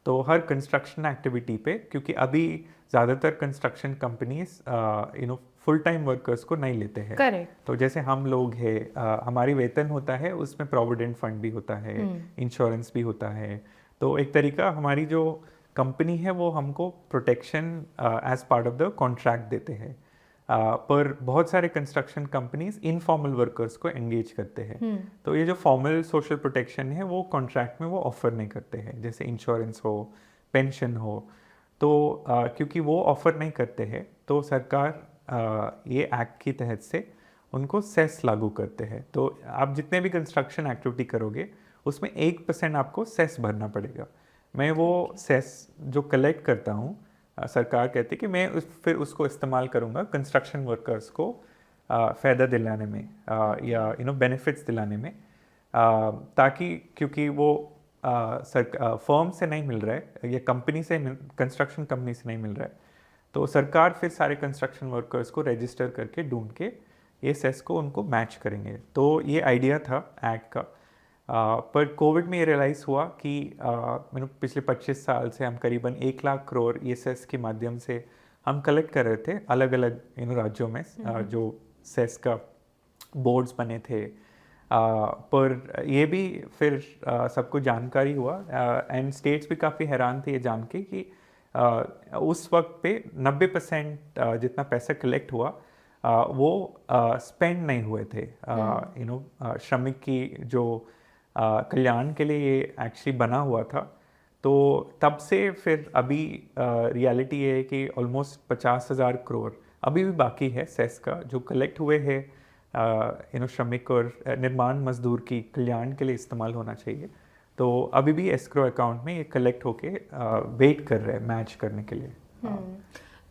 तो हर कंस्ट्रक्शन एक्टिविटी पे, क्योंकि अभी ज़्यादातर construction companies full time workers को नहीं लेते हैं। करेक्ट। तो जैसे हम लोग हैं, हमारी वेतन होता है, उसमें प्रोविडेंट फंड भी होता है, इंश्योरेंस भी होता है। तो एक तरीका हमारी जो कंपनी है वो हमको protection as part of the contract देते हैं। पर बहुत सारे कंस्ट्रक्शन कंपनीज इनफॉर्मल वर्कर्स को एंगेज करते हैं। तो ये जो फॉर्मल सोशल प्रोटेक्शन है वो कॉन्ट्रैक्ट में वो ऑफर नहीं करते हैं, जैसे इंश्योरेंस हो, पेंशन हो। तो क्योंकि वो ऑफर नहीं करते हैं तो सरकार ये एक्ट की तहत से उनको सेस लागू करते हैं। तो आप जितने भी कंस्ट्रक्शन एक्टिविटी करोगे उसमें 1% आपको सेस भरना पड़ेगा। मैं वो सेस जो कलेक्ट करता हूँ, सरकार कहती है कि मैं फिर उसको इस्तेमाल करूँगा कंस्ट्रक्शन वर्कर्स को फ़ायदा दिलाने में या बेनिफिट्स दिलाने में, ताकि क्योंकि वो फर्म से नहीं मिल रहा है या कंपनी से, कंस्ट्रक्शन कंपनी से नहीं मिल रहा है, तो सरकार फिर सारे कंस्ट्रक्शन वर्कर्स को रजिस्टर करके ढूंढ के ये सेस को उनको मैच करेंगे। तो ये आइडिया था एक्ट का। पर कोविड में ये रियलाइज़ हुआ कि पिछले 25 साल से हम करीबन 1 लाख करोड़ ये सेस के माध्यम से हम कलेक्ट कर रहे थे अलग अलग राज्यों में, जो सेस का बोर्ड्स बने थे। पर ये भी फिर सबको जानकारी हुआ एंड स्टेट्स भी काफ़ी हैरान थे ये जान के कि उस वक्त पे 90% जितना पैसा कलेक्ट हुआ वो स्पेंड नहीं हुए थे। श्रमिक की जो कल्याण के लिए ये एक्चुअली बना हुआ था। तो तब से फिर अभी रियलिटी ये है कि ऑलमोस्ट 50,000 करोड़ अभी भी बाकी है सेस का, जो कलेक्ट हुए हैं श्रमिक और निर्माण मजदूर की कल्याण के लिए इस्तेमाल होना चाहिए। तो अभी भी एस्क्रो अकाउंट में ये कलेक्ट होके वेट कर रहे हैं मैच करने के लिए।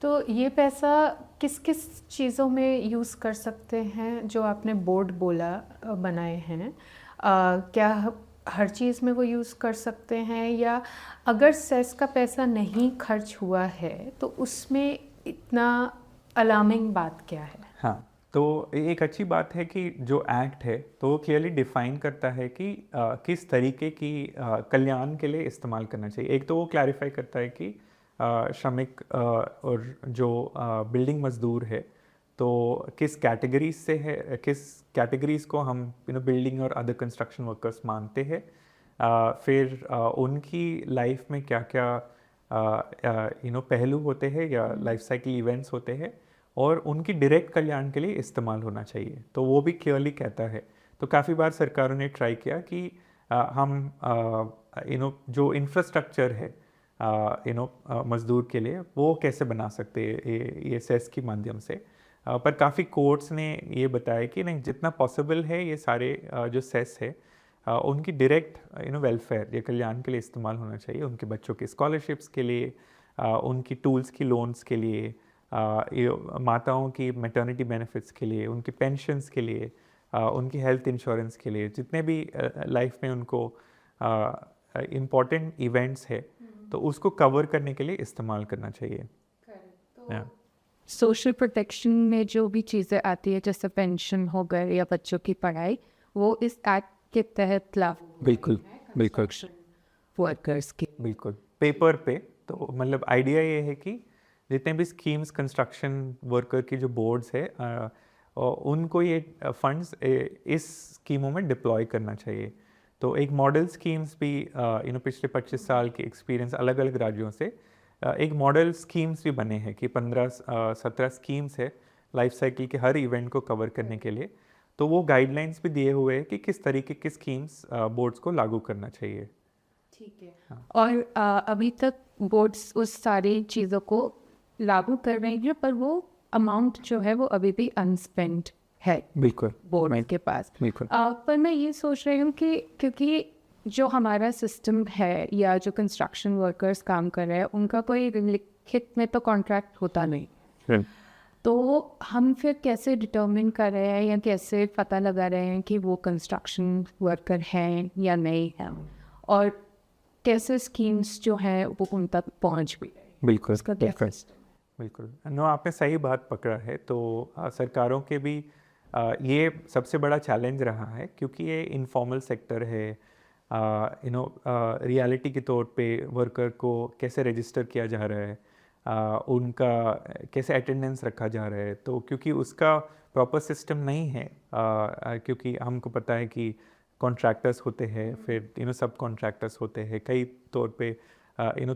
तो ये पैसा किस किस चीज़ों में यूज़ कर सकते हैं? जो आपने बोर्ड बोला बनाए हैं, क्या हर चीज़ में वो यूज़ कर सकते हैं, या अगर सेस का पैसा नहीं खर्च हुआ है तो उसमें इतना अलार्मिंग बात क्या है? हाँ, तो एक अच्छी बात है कि जो एक्ट है तो वो क्लियरली डिफाइन करता है कि किस तरीके की कल्याण के लिए इस्तेमाल करना चाहिए। एक तो वो क्लैरिफाई करता है कि श्रमिक और जो बिल्डिंग मजदूर है तो किस कैटेगरीज से है, किस कैटेगरीज को हम बिल्डिंग और अदर कंस्ट्रक्शन वर्कर्स मानते हैं। फिर उनकी लाइफ में क्या क्या पहलू होते हैं या लाइफ साइकिल इवेंट्स होते हैं और उनकी डायरेक्ट कल्याण के लिए इस्तेमाल होना चाहिए। तो वो भी क्लियरली कहता है। तो काफ़ी बार सरकारों ने ट्राई किया कि हम जो इंफ्रास्ट्रक्चर है मजदूर के लिए वो कैसे बना सकते हैं ये सेस के माध्यम से। पर काफ़ी कोर्ट्स ने ये बताया कि नहीं, जितना पॉसिबल है ये सारे जो सेस है उनकी डायरेक्ट वेलफेयर या कल्याण के लिए इस्तेमाल होना चाहिए। उनके बच्चों के स्कॉलरशिप्स के लिए, उनकी टूल्स की लोन्स के लिए, माताओं की मैटरनिटी बेनिफिट्स के लिए, उनकी पेंशन्स के लिए, उनकी हेल्थ इंश्योरेंस के लिए, जितने भी लाइफ में उनको इम्पॉर्टेंट इवेंट्स है तो उसको कवर करने के लिए इस्तेमाल करना चाहिए। सोशल प्रोटेक्शन में जो भी चीज़ें आती है जैसे पेंशन हो गए या बच्चों की पढ़ाई, वो इस एक्ट के तहत लागू बिल्कुल बिल्कुल वर्कर्स की। बिल्कुल पेपर पे। तो मतलब आइडिया ये है कि जितने भी स्कीम्स कंस्ट्रक्शन वर्कर की जो बोर्ड्स है उनको ये फंड्स इस स्कीमों में डिप्लॉय करना चाहिए। तो एक मॉडल स्कीम्स भी पिछले 25 साल के एक्सपीरियंस अलग अलग राज्यों से एक मॉडल स्कीम्स भी बने हैं कि 15-17 स्कीम्स है लाइफ साइकिल के हर इवेंट को कवर करने के लिए। तो वो गाइडलाइंस भी दिए हुए हैं कि किस तरीके की स्कीम्स बोर्ड्स को लागू करना चाहिए। ठीक है। हाँ। और अभी तक बोर्ड्स उस सारी चीज़ों को लागू कर रही हैं, पर वो अमाउंट जो है वो अभी भी अनस्पेंड है बिल्कुल बोर्ड के पास। बिल्कुल। पर मैं ये सोच रही हूँ कि क्योंकि जो हमारा सिस्टम है या जो कंस्ट्रक्शन वर्कर्स काम कर रहे हैं उनका कोई लिखित में तो कॉन्ट्रैक्ट होता नहीं, तो हम फिर कैसे डिटर्मिन कर रहे हैं या कैसे पता लगा रहे हैं कि वो कंस्ट्रक्शन वर्कर हैं या नहीं हैं, और कैसे स्कीम्स जो हैं वो उन तक पहुँच भी रहे? बिल्कुल उसका क्या बिल्कुल नो, आपने सही बात पकड़ा है। तो सरकारों के भी ये सबसे बड़ा चैलेंज रहा है क्योंकि ये इनफॉर्मल सेक्टर है। रियलिटी के तौर पे वर्कर को कैसे रजिस्टर किया जा रहा है, उनका कैसे अटेंडेंस रखा जा रहा है। तो क्योंकि उसका प्रॉपर सिस्टम नहीं है, क्योंकि हमको पता है कि कॉन्ट्रैक्टर्स होते हैं, फिर सब कॉन्ट्रैक्टर्स होते हैं, कई तौर पे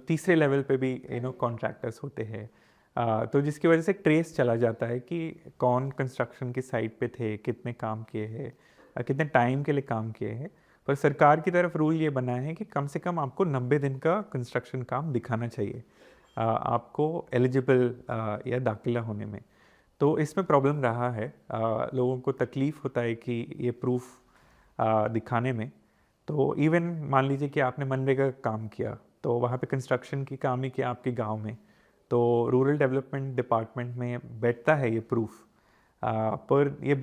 तीसरे लेवल पे भी कॉन्ट्रैक्टर्स होते हैं। तो जिसकी वजह से ट्रेस चला जाता है कि कौन कंस्ट्रक्शन की साइट पे थे, कितने काम किए हैं, कितने टाइम के लिए काम किए हैं। पर सरकार की तरफ रूल ये बना है कि कम से कम आपको 90 दिन का कंस्ट्रक्शन काम दिखाना चाहिए आपको एलिजिबल या दाखिला होने में। तो इसमें प्रॉब्लम रहा है, लोगों को तकलीफ़ होता है कि ये प्रूफ दिखाने में। तो इवन मान लीजिए कि आपने मनरेगा का काम किया, तो वहाँ पे कंस्ट्रक्शन की काम ही किया आपके गांव में, तो रूरल डेवलपमेंट डिपार्टमेंट में बैठता है ये प्रूफ, पर ये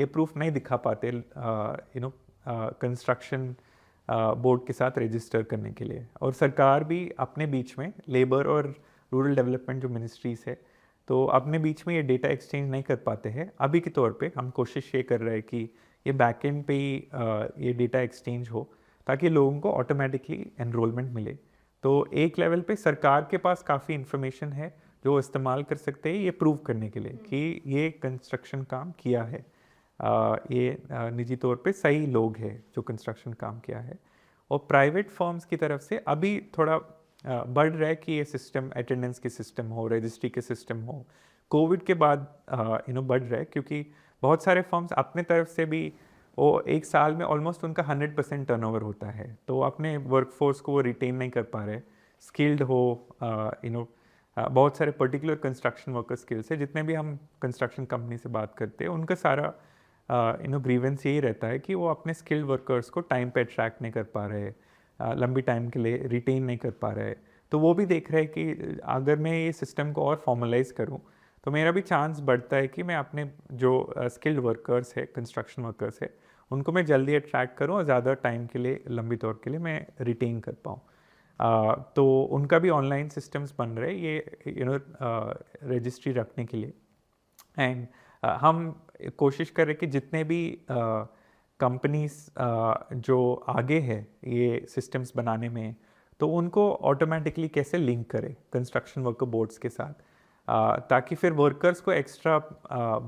प्रूफ नहीं दिखा पाते कंस्ट्रक्शन बोर्ड के साथ रजिस्टर करने के लिए। और सरकार भी अपने बीच में, लेबर और रूरल डेवलपमेंट जो मिनिस्ट्रीज है, तो अपने बीच में ये डेटा एक्सचेंज नहीं कर पाते हैं। अभी के तौर पे हम कोशिश ये कर रहे हैं कि ये बैकएंड पे ही ये डेटा एक्सचेंज हो, ताकि लोगों को ऑटोमेटिकली एनरोलमेंट मिले। तो एक लेवल पे सरकार के पास काफ़ी इन्फॉर्मेशन है जो इस्तेमाल कर सकते हैं ये प्रूव करने के लिए कि ये कंस्ट्रक्शन काम किया है, ये निजी तौर पे सही लोग हैं जो कंस्ट्रक्शन काम किया है। और प्राइवेट फर्म्स की तरफ से अभी थोड़ा बढ़ रहा है कि ये सिस्टम, अटेंडेंस के सिस्टम हो, रजिस्ट्री के सिस्टम हो। कोविड के बाद बढ़ रहा है, क्योंकि बहुत सारे फर्म्स अपने तरफ से भी, वो एक साल में ऑलमोस्ट उनका 100% टर्नओवर होता है, तो अपने वर्कफोर्स को वो रिटेन नहीं कर पा रहे। स्किल्ड हो, बहुत सारे पर्टिकुलर कंस्ट्रक्शन वर्कर स्किल्स है, जितने भी हम कंस्ट्रक्शन कंपनी से बात करते हैं उनका सारा ग्रीवेंस यही रहता है कि वो अपने स्किल्ड वर्कर्स को टाइम पे अट्रैक्ट नहीं कर पा रहे, लंबी टाइम के लिए रिटेन नहीं कर पा रहे। तो वो भी देख रहे हैं कि अगर मैं ये सिस्टम को और फॉर्मलाइज करूँ तो मेरा भी चांस बढ़ता है कि मैं अपने जो स्किल्ड वर्कर्स है, कंस्ट्रक्शन वर्कर्स है, उनको मैं जल्दी अट्रैक्ट करूँ और ज़्यादा टाइम के लिए, लंबी तौर के लिए मैं रिटेन कर पाऊँ। तो उनका भी ऑनलाइन सिस्टम्स बन रहे हैं ये रजिस्ट्री रखने के लिए। एंड हम कोशिश कर रहे हैं कि जितने भी कंपनीज जो आगे है ये सिस्टम्स बनाने में, तो उनको ऑटोमेटिकली कैसे लिंक करें कंस्ट्रक्शन वर्कर बोर्ड्स के साथ, ताकि फिर वर्कर्स को एक्स्ट्रा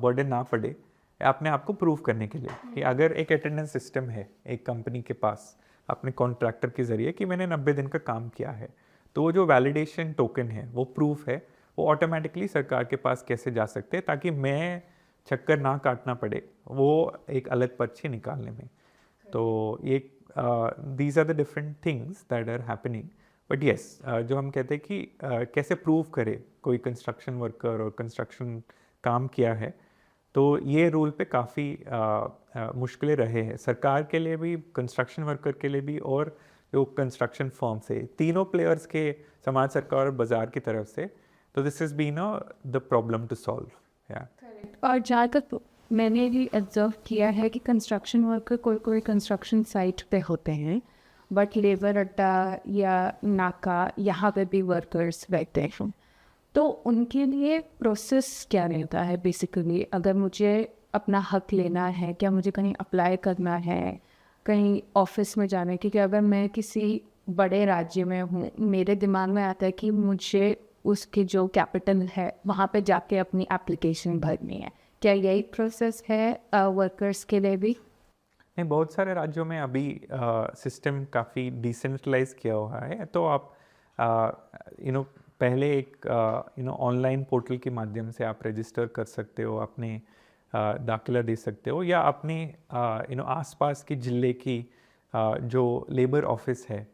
बर्डन ना पड़े अपने आप को प्रूव करने के लिए कि अगर एक अटेंडेंस सिस्टम है एक कंपनी के पास अपने कॉन्ट्रैक्टर के ज़रिए कि मैंने 90 दिन का काम किया है, तो वो जो वैलिडेशन टोकन है, वो प्रूफ है, वो ऑटोमेटिकली सरकार के पास कैसे जा सकते हैं, ताकि मैं चक्कर ना काटना पड़े वो एक अलग पर्ची निकालने में। तो ये these are the different things that are happening. But yes, जो हम कहते हैं कि कैसे प्रूव करे कोई कंस्ट्रक्शन वर्कर और कंस्ट्रक्शन काम किया है, तो ये रूल पे काफ़ी मुश्किलें रहे हैं सरकार के लिए भी, कंस्ट्रक्शन वर्कर के लिए भी, और जो कंस्ट्रक्शन फर्म से, तीनों प्लेयर्स के, समाज, सरकार और बाज़ार की तरफ से। तो this is been the problem to solve. या और जहाँ तक मैंने भी ऑब्जर्व किया है कि कंस्ट्रक्शन वर्कर कोई कंस्ट्रक्शन साइट पे होते हैं, बट लेबर अड्डा या नाका यहाँ पे भी वर्कर्स बैठते हैं, तो उनके लिए प्रोसेस क्या रहता है बेसिकली? अगर मुझे अपना हक लेना है, क्या मुझे कहीं अप्लाई करना है, कहीं ऑफिस में जाना है? क्योंकि अगर मैं किसी बड़े राज्य में हूँ, मेरे दिमाग में आता है कि मुझे उसकी जो कैपिटल है वहाँ पे जाके अपनी एप्लीकेशन भरनी है। क्या यही प्रोसेस है वर्कर्स के लिए भी? नहीं, बहुत सारे राज्यों में अभी सिस्टम काफ़ी डिसेंट्रलाइज किया हुआ है। तो आप पहले एक ऑनलाइन पोर्टल के माध्यम से आप रजिस्टर कर सकते हो, अपने दाखिला दे सकते हो, या अपने आसपास की ज़िले की जो लेबर ऑफिस है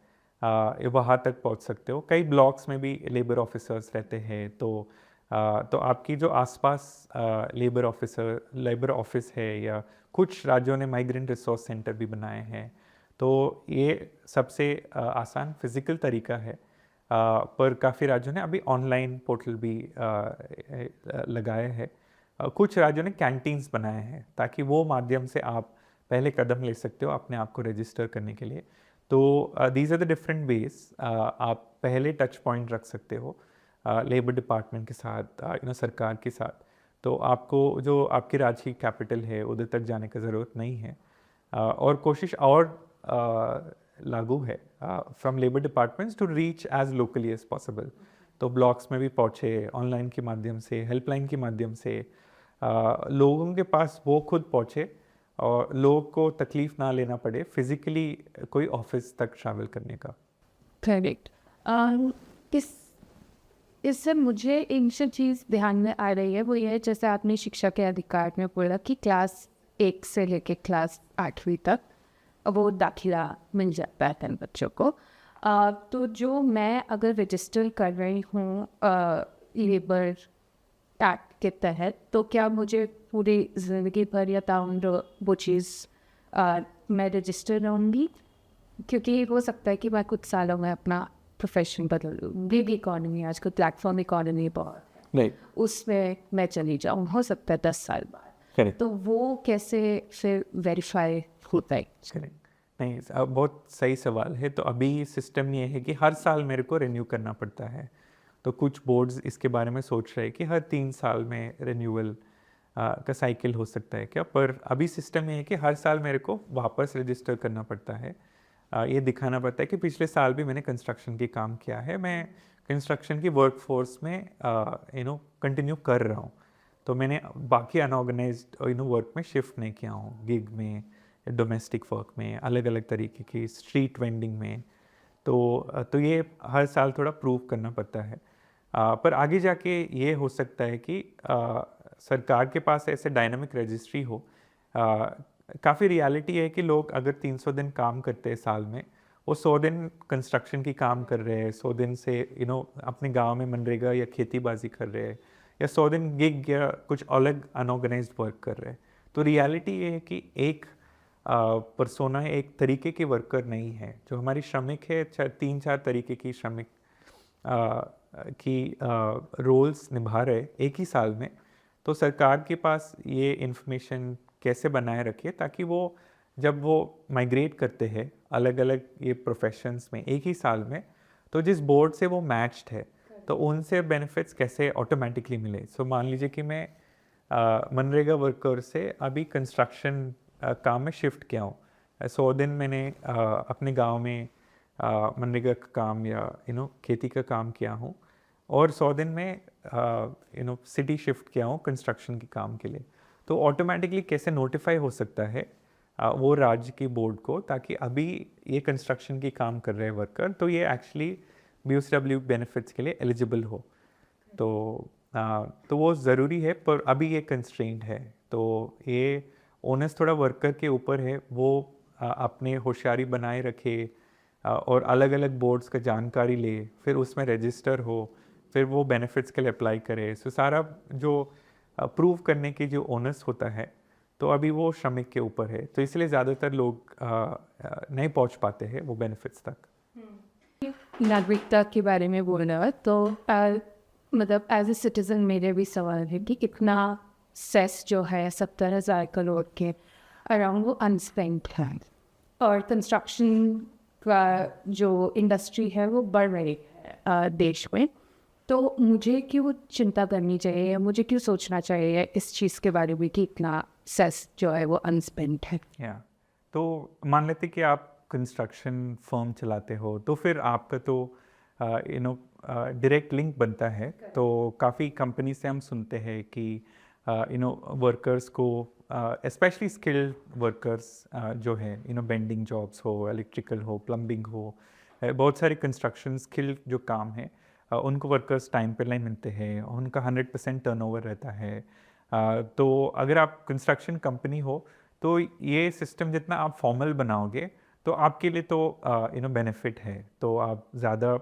वहाँ तक पहुँच सकते हो। कई ब्लॉक्स में भी लेबर ऑफिसर्स रहते हैं, तो आपकी जो आसपास लेबर ऑफिस है, या कुछ राज्यों ने माइग्रेंट रिसोर्स सेंटर भी बनाए हैं। तो ये सबसे आसान फिज़िकल तरीका है, पर काफ़ी राज्यों ने अभी ऑनलाइन पोर्टल भी लगाए हैं। कुछ राज्यों ने कैंटीन्स बनाए हैं, ताकि वो माध्यम से आप पहले कदम ले सकते हो अपने आप को रजिस्टर करने के लिए। तो these are the different ways. आप पहले टच पॉइंट रख सकते हो लेबर डिपार्टमेंट के साथ, सरकार के साथ। तो आपको जो आपकी राज्य की कैपिटल है उधर तक जाने की ज़रूरत नहीं है। और कोशिश और लागू है from labour departments to reach as locally as possible. तो ब्लॉक्स में भी पहुँचे, ऑनलाइन के माध्यम से, हेल्पलाइन के माध्यम से लोगों के पास वो खुद पहुँचे, और लोगों को तकलीफ़ ना लेना पड़े फिज़िकली कोई ऑफिस तक ट्रैवल करने का। करेक्ट। इससे मुझे एक जो चीज़ ध्यान में आ रही है वो ये है, जैसे आपने शिक्षा के अधिकार में बोला कि क्लास 1 से लेके क्लास 8वीं तक वो दाखिला मिल जाता है बच्चों को। तो जो मैं अगर रजिस्टर कर रही हूँ लेबर एक्ट के तहत, तो क्या मुझे पूरी ज़िंदगी भर या ताउम्र वो चीज़ मैं रजिस्टर रहूँगी? क्योंकि हो सकता है कि मैं कुछ सालों में अपना प्रोफेशन बदल लूँ। गिग इकॉनमी आजकल प्लेटफॉर्म इकॉनमी बहुत है, राइट, उसमें मैं चली जाऊँ, हो सकता है 10 साल बाद। करेक्ट, तो वो कैसे फिर वेरीफाई होता है? करेक्ट। नहीं, बहुत सही सवाल है। तो अभी सिस्टम ये है कि हर साल मेरे को रिन्यू करना पड़ता है। तो कुछ बोर्ड्स इसके बारे में सोच रहे हैं कि हर 3 साल में रिन्यूअल का साइकिल हो सकता है क्या, पर अभी सिस्टम ये है कि हर साल मेरे को वापस रजिस्टर करना पड़ता है। ये दिखाना पड़ता है कि पिछले साल भी मैंने कंस्ट्रक्शन की काम किया है, मैं कंस्ट्रक्शन की वर्क फोर्स में कंटिन्यू कर रहा हूँ। तो मैंने बाकी अनऑर्गेनाइज्ड वर्क में शिफ्ट नहीं किया हूँ, गिग में, डोमेस्टिक वर्क में, अलग अलग तरीके की स्ट्रीट वेंडिंग में। तो ये हर साल थोड़ा प्रूव करना पड़ता है। पर आगे जाके ये हो सकता है कि सरकार के पास ऐसे डायनामिक रजिस्ट्री हो। काफ़ी रियलिटी है कि लोग अगर 300 दिन काम करते हैं साल में, वो 100 दिन कंस्ट्रक्शन की काम कर रहे हैं, 100 दिन से अपने गांव में मनरेगा या खेतीबाजी कर रहे हैं, या 100 दिन गिग या कुछ अलग अनऑर्गेनाइज्ड वर्क कर रहे हैं। तो रियलिटी ये है कि एक परसोना है, एक तरीके के वर्कर नहीं है। जो हमारी श्रमिक है, 3-4 तरीके की श्रमिक की रोल्स निभा रहे एक ही साल में। तो सरकार के पास ये इन्फॉर्मेशन कैसे बनाए रखे ताकि वो जब वो माइग्रेट करते हैं अलग अलग ये प्रोफेशंस में एक ही साल में, तो जिस बोर्ड से वो मैच्ड है तो उनसे बेनिफिट्स कैसे ऑटोमेटिकली मिले। सो मान लीजिए कि मैं मनरेगा वर्कर से अभी कंस्ट्रक्शन काम में शिफ्ट किया हूँ। 100 दिन मैंने अपने गांव में मनरेगा का काम या खेती का काम किया हूँ, और 100 दिन में सिटी शिफ्ट किया हूँ कंस्ट्रक्शन के काम के लिए। तो ऑटोमेटिकली कैसे नोटिफाई हो सकता है वो राज्य की बोर्ड को, ताकि अभी ये कंस्ट्रक्शन की काम कर रहे हैं वर्कर, तो ये एक्चुअली BSW बेनिफिट्स के लिए एलिजिबल हो। तो वो ज़रूरी है, पर अभी ये कंस्ट्रेंट है। तो ये ओनस थोड़ा वर्कर के ऊपर है, वो अपने होशियारी बनाए रखे और अलग अलग बोर्ड्स का जानकारी ले, फिर उसमें रजिस्टर हो, फिर वो बेनिफिट्स के लिए अप्लाई करे। सो सारा जो प्रूव करने की जो ओनस होता है, तो अभी वो श्रमिक के ऊपर है। तो इसलिए ज़्यादातर लोग नहीं पहुंच पाते हैं वो बेनिफिट्स तक। नागरिकता के बारे में बोलना है तो मतलब एज ए सिटीज़न मेरे भी सवाल है कि कितना सेस जो है 70,000 करोड़ के अराउंड वो अनस्पेंट है, और कंस्ट्रक्शन का जो इंडस्ट्री है वो बढ़ रही है देश में। तो मुझे क्यों चिंता करनी चाहिए या मुझे क्यों सोचना चाहिए इस चीज़ के बारे में कि इतना सेस जो है वो अनस्पेंट है? तो मान लेते कि आप कंस्ट्रक्शन फर्म चलाते हो, तो फिर आपका तो डायरेक्ट लिंक बनता है। तो काफ़ी कंपनी से हम सुनते हैं कि वर्कर्स को स्पेशली स्किल्ड वर्कर्स जो है बेंडिंग जॉब्स हो, इलेक्ट्रिकल हो, प्लम्बिंग हो, बहुत सारे कंस्ट्रक्शन स्किल्ड जो काम है उनको वर्कर्स टाइम पे नहीं मिलते हैं, उनका 100% टर्नओवर रहता है। तो अगर आप कंस्ट्रक्शन कंपनी हो तो ये सिस्टम जितना आप फॉर्मल बनाओगे तो आपके लिए तो बेनिफिट है। तो आप ज़्यादा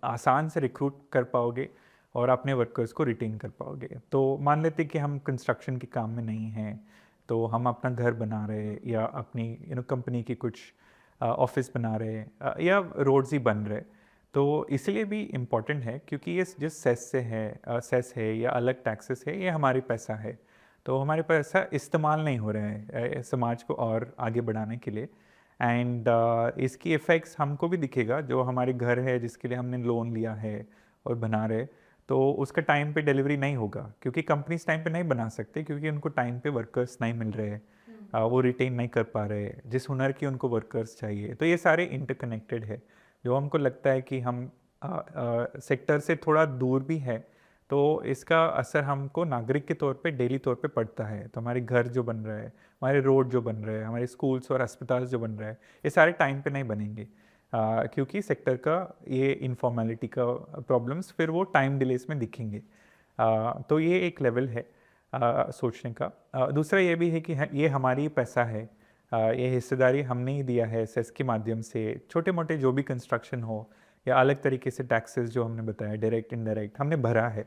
आसान से रिक्रूट कर पाओगे और अपने वर्कर्स को रिटेन कर पाओगे। तो मान लेते कि हम कंस्ट्रक्शन के काम में नहीं हैं, तो हम अपना घर बना रहे या अपनी कंपनी की कुछ ऑफिस बना रहे या रोड्स ही बन रहे, तो इसलिए भी इम्पॉर्टेंट है क्योंकि ये जिस सेस है या अलग टैक्सेस है, ये हमारी पैसा है। तो हमारे पैसा इस्तेमाल नहीं हो रहा है समाज को और आगे बढ़ाने के लिए। एंड इसकी इफ़ेक्ट्स हमको भी दिखेगा। जो हमारे घर है जिसके लिए हमने लोन लिया है और बना रहे, तो उसका टाइम पे डिलीवरी नहीं होगा क्योंकि कंपनीज टाइम पे नहीं बना सकते, क्योंकि उनको टाइम पे वर्कर्स नहीं मिल रहे, वो रिटेन नहीं कर पा रहे जिस हुनर की उनको वर्कर्स चाहिए। तो ये सारे इंटरकनेक्टेड है। जो हमको लगता है कि हम सेक्टर से थोड़ा दूर भी है, तो इसका असर हमको नागरिक के तौर पे डेली तौर पे पड़ता है। तो हमारे घर जो बन रहे हैं, हमारे रोड जो बन रहे हैं, हमारे स्कूल्स और अस्पताल जो बन रहे हैं, ये सारे टाइम पे नहीं बनेंगे। क्योंकि सेक्टर का ये इनफॉर्मेलिटी का प्रॉब्लम्स फिर वो टाइम डिलेस में दिखेंगे। तो ये एक लेवल है सोचने का। दूसरा ये भी है कि ये हमारी पैसा है, ये हिस्सेदारी हमने ही दिया है सेस के माध्यम से। छोटे मोटे जो भी कंस्ट्रक्शन हो या अलग तरीके से टैक्सेस जो हमने बताया डायरेक्ट इनडायरेक्ट हमने भरा है।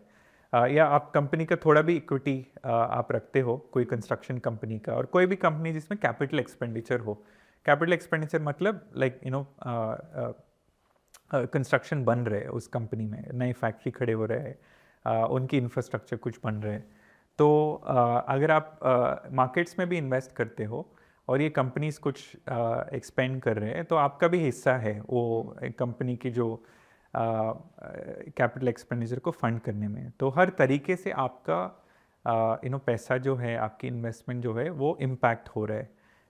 या आप कंपनी का थोड़ा भी इक्विटी आप रखते हो कोई कंस्ट्रक्शन कंपनी का, और कोई भी कंपनी जिसमें कैपिटल एक्सपेंडिचर हो। कैपिटल एक्सपेंडिचर मतलब लाइक कंस्ट्रक्शन बन रहे हैं उस कंपनी में, नए फैक्ट्री खड़े हो रहे हैं, उनकी इंफ्रास्ट्रक्चर कुछ बन रहे हैं। तो अगर आप मार्केट्स में भी इन्वेस्ट करते हो और ये कंपनीज कुछ एक्सपेंड कर रहे हैं तो आपका भी हिस्सा है वो कंपनी की जो कैपिटल एक्सपेंडिचर को फंड करने में। तो हर तरीके से आपका पैसा जो है, आपकी इन्वेस्टमेंट जो है वो इम्पैक्ट हो रहा है।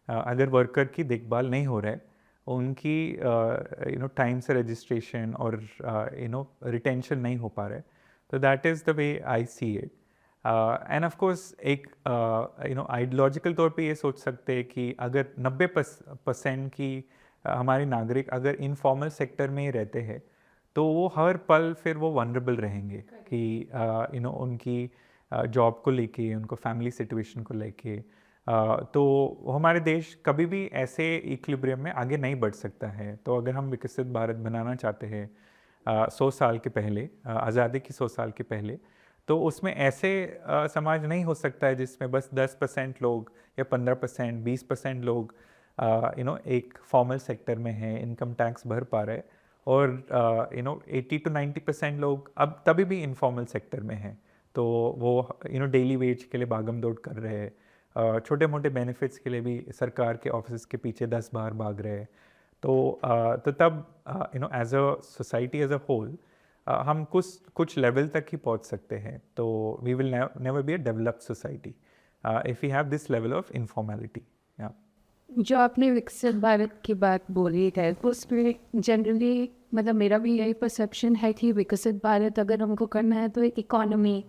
अगर वर्कर की देखभाल नहीं हो रहा है, उनकी टाइम से रजिस्ट्रेशन और रिटेंशन नहीं हो पा रहा है, तो that is the way I see it. End of course एक आइडियोलॉजिकल तौर पे ये सोच सकते हैं कि अगर 90% की हमारे नागरिक अगर इनफॉर्मल सेक्टर में ही रहते हैं तो वो हर पल फिर वो वनरेबल रहेंगे कि उनकी जॉब को लेके, उनको फैमिली सिचुएशन को लेके। तो हमारे देश कभी भी ऐसे इक्विलिब्रियम में आगे नहीं बढ़ सकता है। तो अगर हम विकसित भारत बनाना चाहते हैं 100 साल के पहले, आज़ादी की 100 साल के पहले, तो उसमें ऐसे समाज नहीं हो सकता है जिसमें बस 10% लोग या 15%, 20% लोग एक फॉर्मल सेक्टर में हैं, इनकम टैक्स भर पा रहे हैं, और 80 to 90% लोग अब तभी भी इनफॉर्मल सेक्टर में हैं। तो वो डेली वेज के लिए भागम दौड़ कर रहे हैं, छोटे मोटे बेनिफिट्स के लिए भी सरकार के ऑफिस के पीछे 10 बार भाग रहे हैं। तो तब as a society as a whole हम कुछ लेवल तक ही पहुंच सकते हैं। तो we will never be a developed society if we have this level of informality. जो आपने विकसित भारत की बात बोली है उसमें जनरली मतलब मेरा भी यही परसेप्शन है कि विकसित भारत अगर हमको करना है तो एक इकोनॉमी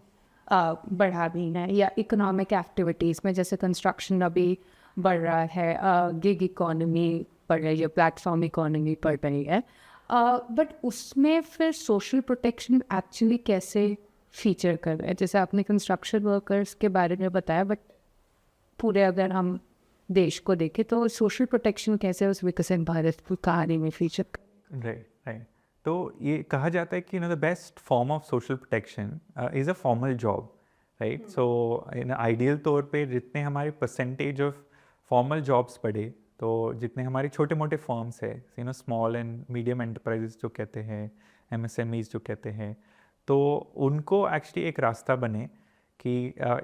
बढ़ा देना है, या इकोनॉमिक एक्टिविटीज़ में जैसे कंस्ट्रक्शन अभी बढ़ रहा है, गिग इकोनॉमी बढ़ रही है, प्लेटफॉर्म इकोनॉमी बढ़ रही है, बट उसमें फिर सोशल प्रोटेक्शन एक्चुअली कैसे फीचर कर रहे हैं? जैसे आपने कंस्ट्रक्शन वर्कर्स के बारे में बताया, बट पूरे अगर हम देश को देखें तो सोशल प्रोटेक्शन कैसे उस विकसित भारत की कहानी में फीचर कर? राइट। तो ये कहा जाता है कि the best form of social protection is a formal job, right. So in ideal तौर पे जितने हमारे परसेंटेज ऑफ फॉर्मल जॉब्स बढ़े, तो जितने हमारे छोटे मोटे फर्म्स है, स्मॉल एंड मीडियम एंटरप्राइजेस जो कहते हैं, MSMEs जो कहते हैं, तो उनको एक्चुअली एक रास्ता बने कि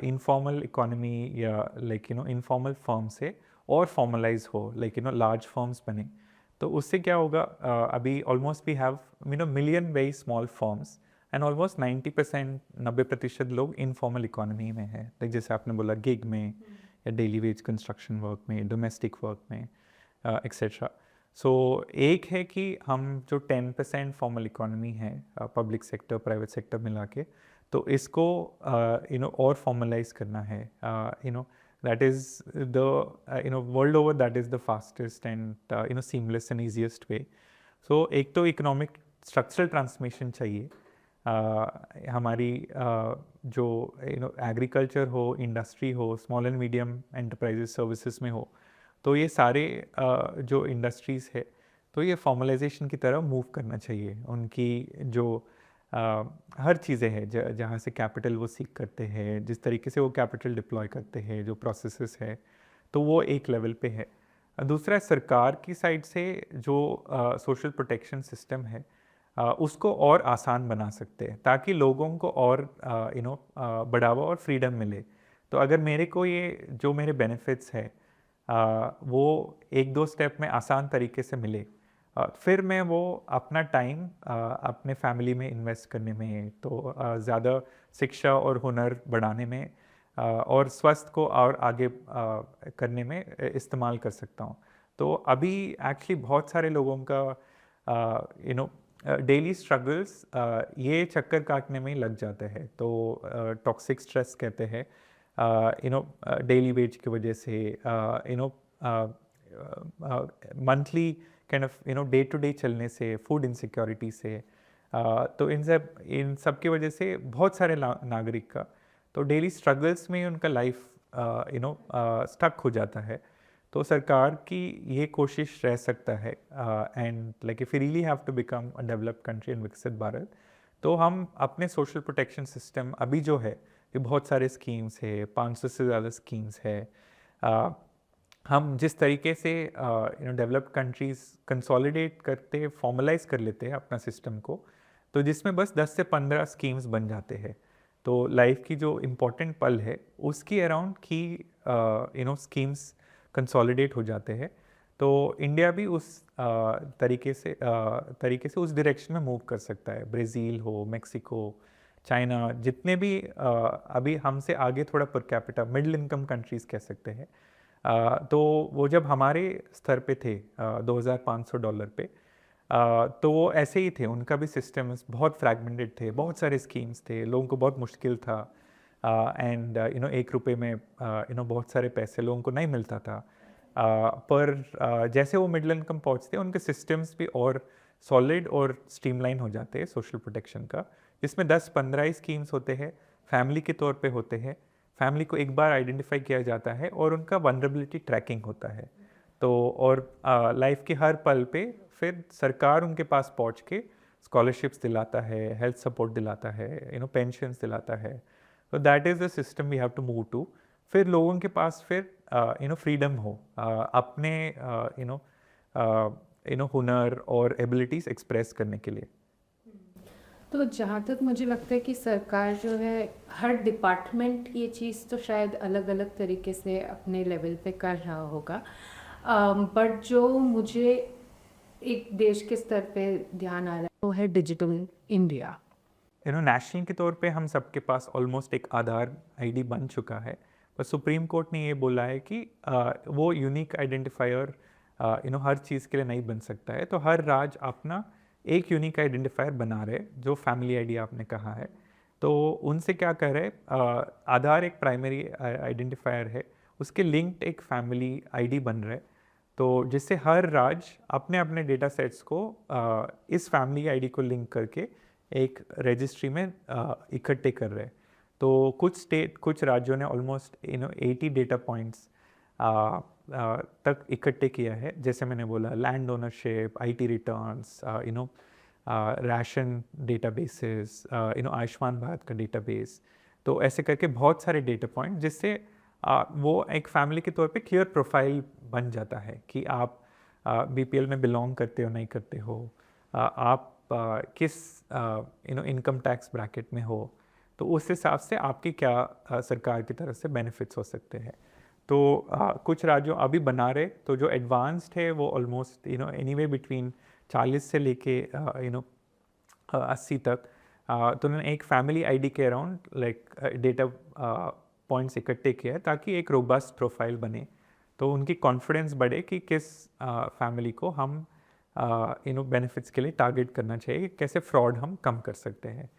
इनफॉर्मल इकोनॉमी या लाइक इनफॉर्मल फर्म से और फॉर्मलाइज हो, लाइक लार्ज फर्म्स बने। तो उससे क्या होगा, अभी almost we have million very small firms and almost 90% लोग इनफॉर्मल इकोनॉमी में है, लाइक जैसे आपने बोला गिग में या डेली वेज कंस्ट्रक्शन वर्क में, डोमेस्टिक वर्क में, एक्सेट्रा। सो एक है कि हम जो 10% फॉर्मल इकोनॉमी है, पब्लिक सेक्टर प्राइवेट सेक्टर मिला के, तो इसको और फॉर्मलाइज करना है। that is the world over that is the fastest and seamless and easiest way. So एक तो इकोनॉमिक स्ट्रक्चरल ट्रांसफॉर्मेशन चाहिए, हमारी जो एग्रीकल्चर हो, इंडस्ट्री हो, small and medium enterprises services में हो, तो ये सारे जो इंडस्ट्रीज़ है तो ये फॉर्मलाइजेशन की तरफ मूव करना चाहिए। उनकी जो हर चीज़ें हैं जहाँ से कैपिटल वो सीख करते हैं, जिस तरीके से वो कैपिटल डिप्लॉय करते हैं, जो प्रोसेसेस है, तो वो एक लेवल पे है। दूसरा सरकार की साइड से जो सोशल प्रोटेक्शन सिस्टम है उसको और आसान बना सकते हैं ताकि लोगों को और बढ़ावा और फ्रीडम मिले। तो अगर मेरे को ये जो मेरे बेनिफिट्स है वो 1-2 स्टेप में आसान तरीके से मिले, फिर मैं वो अपना टाइम अपने फैमिली में इन्वेस्ट करने में, तो ज़्यादा शिक्षा और हुनर बढ़ाने में और स्वास्थ्य को और आगे करने में इस्तेमाल कर सकता हूँ। तो अभी एक्चुअली बहुत सारे लोगों का डेली स्ट्रगल्स ये चक्कर काटने में ही लग जाते हैं। तो टॉक्सिक स्ट्रेस कहते हैं, डेली वेज की वजह से, monthly kind of day to day चलने से, फूड इनसिक्योरिटी से, तो इन सब की वजह से बहुत सारे नागरिक का तो डेली स्ट्रगल्स में उनका लाइफ स्टक हो जाता है। तो सरकार की ये कोशिश रह सकता है, and like if you really have to become a developed country in विकसित भारत, तो हम अपने सोशल प्रोटेक्शन सिस्टम अभी जो है, ये बहुत सारे स्कीम्स है, 500 से ज़्यादा स्कीम्स है, हम जिस तरीके से डेवलप्ड कंट्रीज़ कंसोलिडेट करते, फॉर्मलाइज कर लेते हैं अपना सिस्टम को, तो जिसमें बस 10 से 15 स्कीम्स बन जाते हैं। तो लाइफ की जो इम्पोर्टेंट पल है उसकी अराउंड की स्कीम्स कंसोलिडेट हो जाते हैं। तो इंडिया भी उस तरीके से उस डायरेक्शन में मूव कर सकता है। ब्राज़ील हो, मेक्सिको, चाइना, जितने भी अभी हमसे आगे थोड़ा per capita middle income countries कह सकते हैं, तो वो जब हमारे स्तर पे थे $2,500 पे, तो वो ऐसे ही थे, उनका भी सिस्टम्स बहुत फ्रैगमेंटेड थे, बहुत सारे स्कीम्स थे, लोगों को बहुत मुश्किल था, एंड ₹1 में बहुत सारे पैसे लोगों को नहीं मिलता था। पर जैसे वो मिडिल इनकम पहुँचते हैं, उनके सिस्टम्स भी और सॉलिड और स्ट्रीमलाइन हो जाते हैं सोशल प्रोटेक्शन का, जिसमें 10-15 ही स्कीम्स होते हैं, फैमिली के तौर पे होते हैं, फैमिली को एक बार आइडेंटिफाई किया जाता है और उनका वनरेबिलिटी ट्रैकिंग होता है। तो और लाइफ के हर पल पे फिर सरकार उनके पास पहुंच के स्कॉलरशिप्स दिलाता है, हेल्थ सपोर्ट दिलाता है, पेंशन्स दिलाता है। तो that is the system we have to move to. फिर लोगों के पास फिर फ्रीडम हो अपने हुनर और एबिलिटीज़ एक्सप्रेस करने के लिए। तो जहाँ तक मुझे लगता है कि सरकार जो है, हर डिपार्टमेंट ये चीज़ तो शायद अलग अलग तरीके से अपने लेवल पे कर रहा होगा, बट जो मुझे एक देश के स्तर पे ध्यान आ रहा है वो है डिजिटल इंडिया। नेशनल के तौर पे हम सबके पास ऑलमोस्ट एक आधार आईडी बन चुका है, पर सुप्रीम कोर्ट ने ये बोला है कि वो यूनिक आइडेंटिफायर हर चीज़ के लिए नहीं बन सकता है। तो हर राज्य अपना एक यूनिक आइडेंटिफायर बना रहे, जो फैमिली आईडी आपने कहा है। तो उनसे क्या कर रहे, आधार एक प्राइमरी आइडेंटिफायर है, उसके लिंक्ड एक फैमिली आईडी बन रहा है, तो जिससे हर राज्य अपने अपने डेटा सेट्स को इस फैमिली आईडी को लिंक करके एक रजिस्ट्री में इकट्ठे कर रहे हैं। तो कुछ राज्यों ने ऑलमोस्ट 80 डेटा पॉइंट्स तक इकट्ठे किया है। जैसे मैंने बोला, land ownership, IT returns, ration databases, Ayushman Bharat का डेटाबेस, तो ऐसे करके बहुत सारे डेटा पॉइंट, जिससे वो एक फैमिली के तौर पे क्लियर प्रोफाइल बन जाता है कि आप बीपीएल में बिलोंग करते हो नहीं करते हो, आप किस इनकम टैक्स ब्रैकेट में हो, तो उस हिसाब से आपकी क्या सरकार की तरफ से बेनिफिट्स हो सकते हैं। तो कुछ राज्यों अभी बना रहे, तो जो एडवांस्ड है वो ऑलमोस्ट एनीवे बिटवीन 40 से लेके 80 तक, तो उन्होंने एक फैमिली आईडी के अराउंड लाइक डेटा पॉइंट्स इकट्ठे किया है, ताकि एक रोबस्ट प्रोफाइल बने, तो उनकी कॉन्फिडेंस बढ़े कि किस फैमिली को हम बेनिफिट्स के लिए टारगेट करना चाहिए, कैसे फ्रॉड हम कम कर सकते हैं।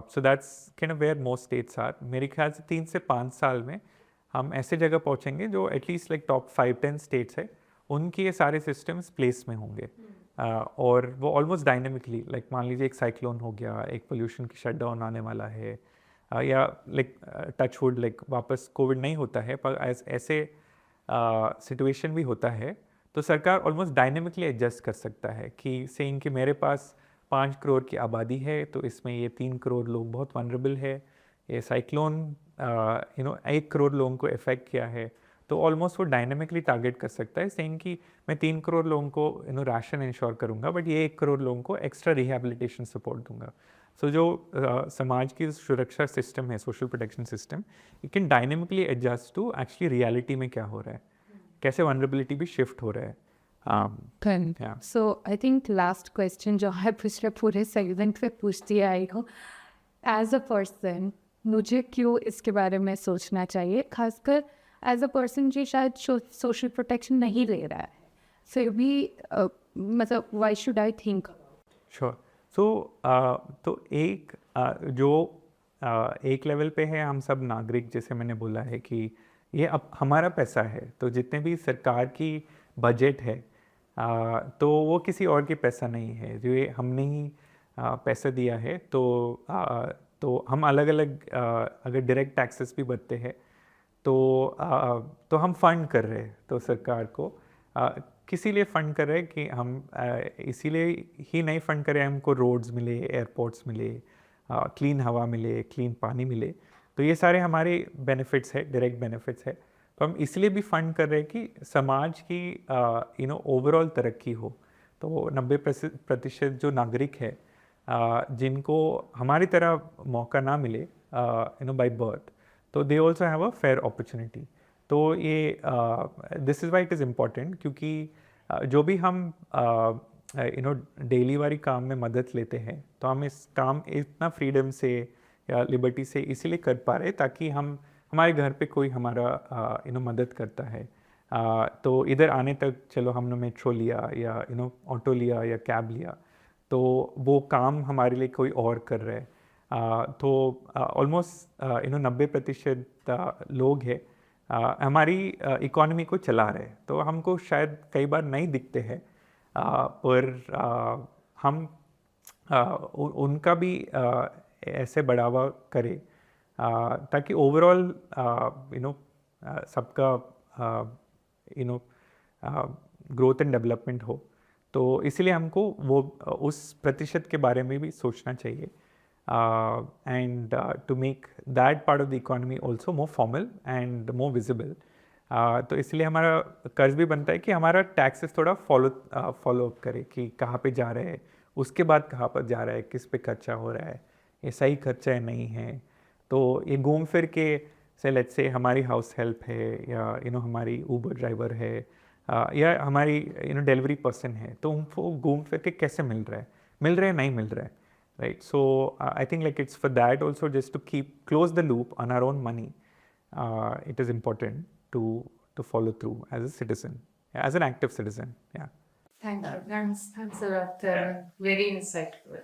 So that's kind of where most states are. मेरे ख्याल से 3 से 5 साल में हम ऐसे जगह पहुंचेंगे जो एटलीस्ट लाइक टॉप 5-10 स्टेट्स है, उनके ये सारे सिस्टम्स प्लेस में होंगे, और वो ऑलमोस्ट डायनेमिकली, लाइक मान लीजिए एक साइक्लोन हो गया, एक पोल्यूशन की शटडाउन आने वाला है, या लाइक टचवुड लाइक वापस कोविड नहीं होता है, पर ऐसे सिचुएशन भी होता है, तो सरकार ऑलमोस्ट डायनेमिकली एडजस्ट कर सकता है कि सेइंग कि मेरे पास 5 करोड़ की आबादी है, तो इसमें ये 3 करोड़ लोग बहुत वनरेबल है, ये साइक्लोन 1 करोड़ लोगों को इफेक्ट किया है, तो ऑलमोस्ट वो डायनेमिकली टारगेट कर सकता है, सेइंग कि मैं 3 करोड़ लोगों को राशन इंश्योर करूँगा, बट ये 1 करोड़ लोगों को एक्स्ट्रा रिहेबिलिटेशन सपोर्ट दूंगा। सो जो समाज की सुरक्षा सिस्टम है, social protection system, it can dynamically adjust to actually reality में क्या हो रहा है, कैसे वनरेबिलिटी भी शिफ्ट हो रहा है। Yeah. So I think last question जो है पिछले पूरे सेगमेंट पे पूछती आई हूँ, एज अ पर्सन मुझे क्यों इसके बारे में सोचना चाहिए, खासकर एज अ पर्सन जो शायद सोशल प्रोटेक्शन नहीं ले रहा है, फिर भी मतलब why should I think. Sure. So तो एक लेवल पे है, हम सब नागरिक, जैसे मैंने बोला है कि ये अब हमारा पैसा है, तो जितने भी सरकार की बजट है, तो वो किसी और के पैसा नहीं है, जो ये हमने ही पैसा दिया है। तो हम अलग अलग अगर डायरेक्ट टैक्सेस भी भरते हैं तो हम फंड कर रहे हैं तो सरकार को किसी लिए फंड कर रहे हैं कि हम इसीलिए ही नहीं फंड कर रहे हैं हमको रोड्स मिले, एयरपोर्ट्स मिले, क्लीन हवा मिले, क्लीन पानी मिले। तो ये सारे हमारे बेनिफिट्स है, डायरेक्ट बेनिफिट्स है। तो हम इसलिए भी फंड कर रहे हैं कि समाज की ओवरऑल तरक्की हो। तो 90% जो नागरिक है जिनको हमारी तरह मौका ना मिले बाय बर्थ, तो they also have a fair opportunity. तो ये this is why it is important, क्योंकि जो भी हम डेली वाली काम में मदद लेते हैं तो हम इस काम इतना फ्रीडम से या लिबर्टी से इसीलिए कर पा रहे ताकि हमारे घर पे कोई हमारा मदद करता है। तो इधर आने तक चलो हमने मेट्रो लिया या ऑटो लिया या कैब लिया, तो वो काम हमारे लिए कोई और कर रहा है। तो ऑलमोस्ट 90% लोग हैं हमारी इकोनॉमी को चला रहे हैं। तो हमको शायद कई बार नहीं दिखते हैं, पर हम उनका भी ऐसे बढ़ावा करें ताकि ओवरऑल सबका ग्रोथ एंड डेवलपमेंट हो। तो इसलिए हमको वो उस प्रतिशत के बारे में भी सोचना चाहिए, and to make that part of the economy also more formal and more visible. तो इसलिए हमारा कर्ज भी बनता है कि हमारा टैक्सेस थोड़ा फॉलो अप करे कि कहाँ पे जा रहे हैं, उसके बाद कहाँ पर जा रहा है, किस पे खर्चा हो रहा है, ये सही खर्चा है नहीं है। तो ये घूम फिर के से लेट्स से हमारी हाउस हेल्प है या हमारी ऊबर ड्राइवर है या हमारी डिलीवरी पर्सन है, तो उनको घूम फिर के कैसे मिल रहा है नहीं मिल रहा है, right? So I think like it's for that also, just to close the loop on our own money. It is important to follow through as a citizen, as an active citizen. Yeah. Thank you. Thanks a lot. Very insightful.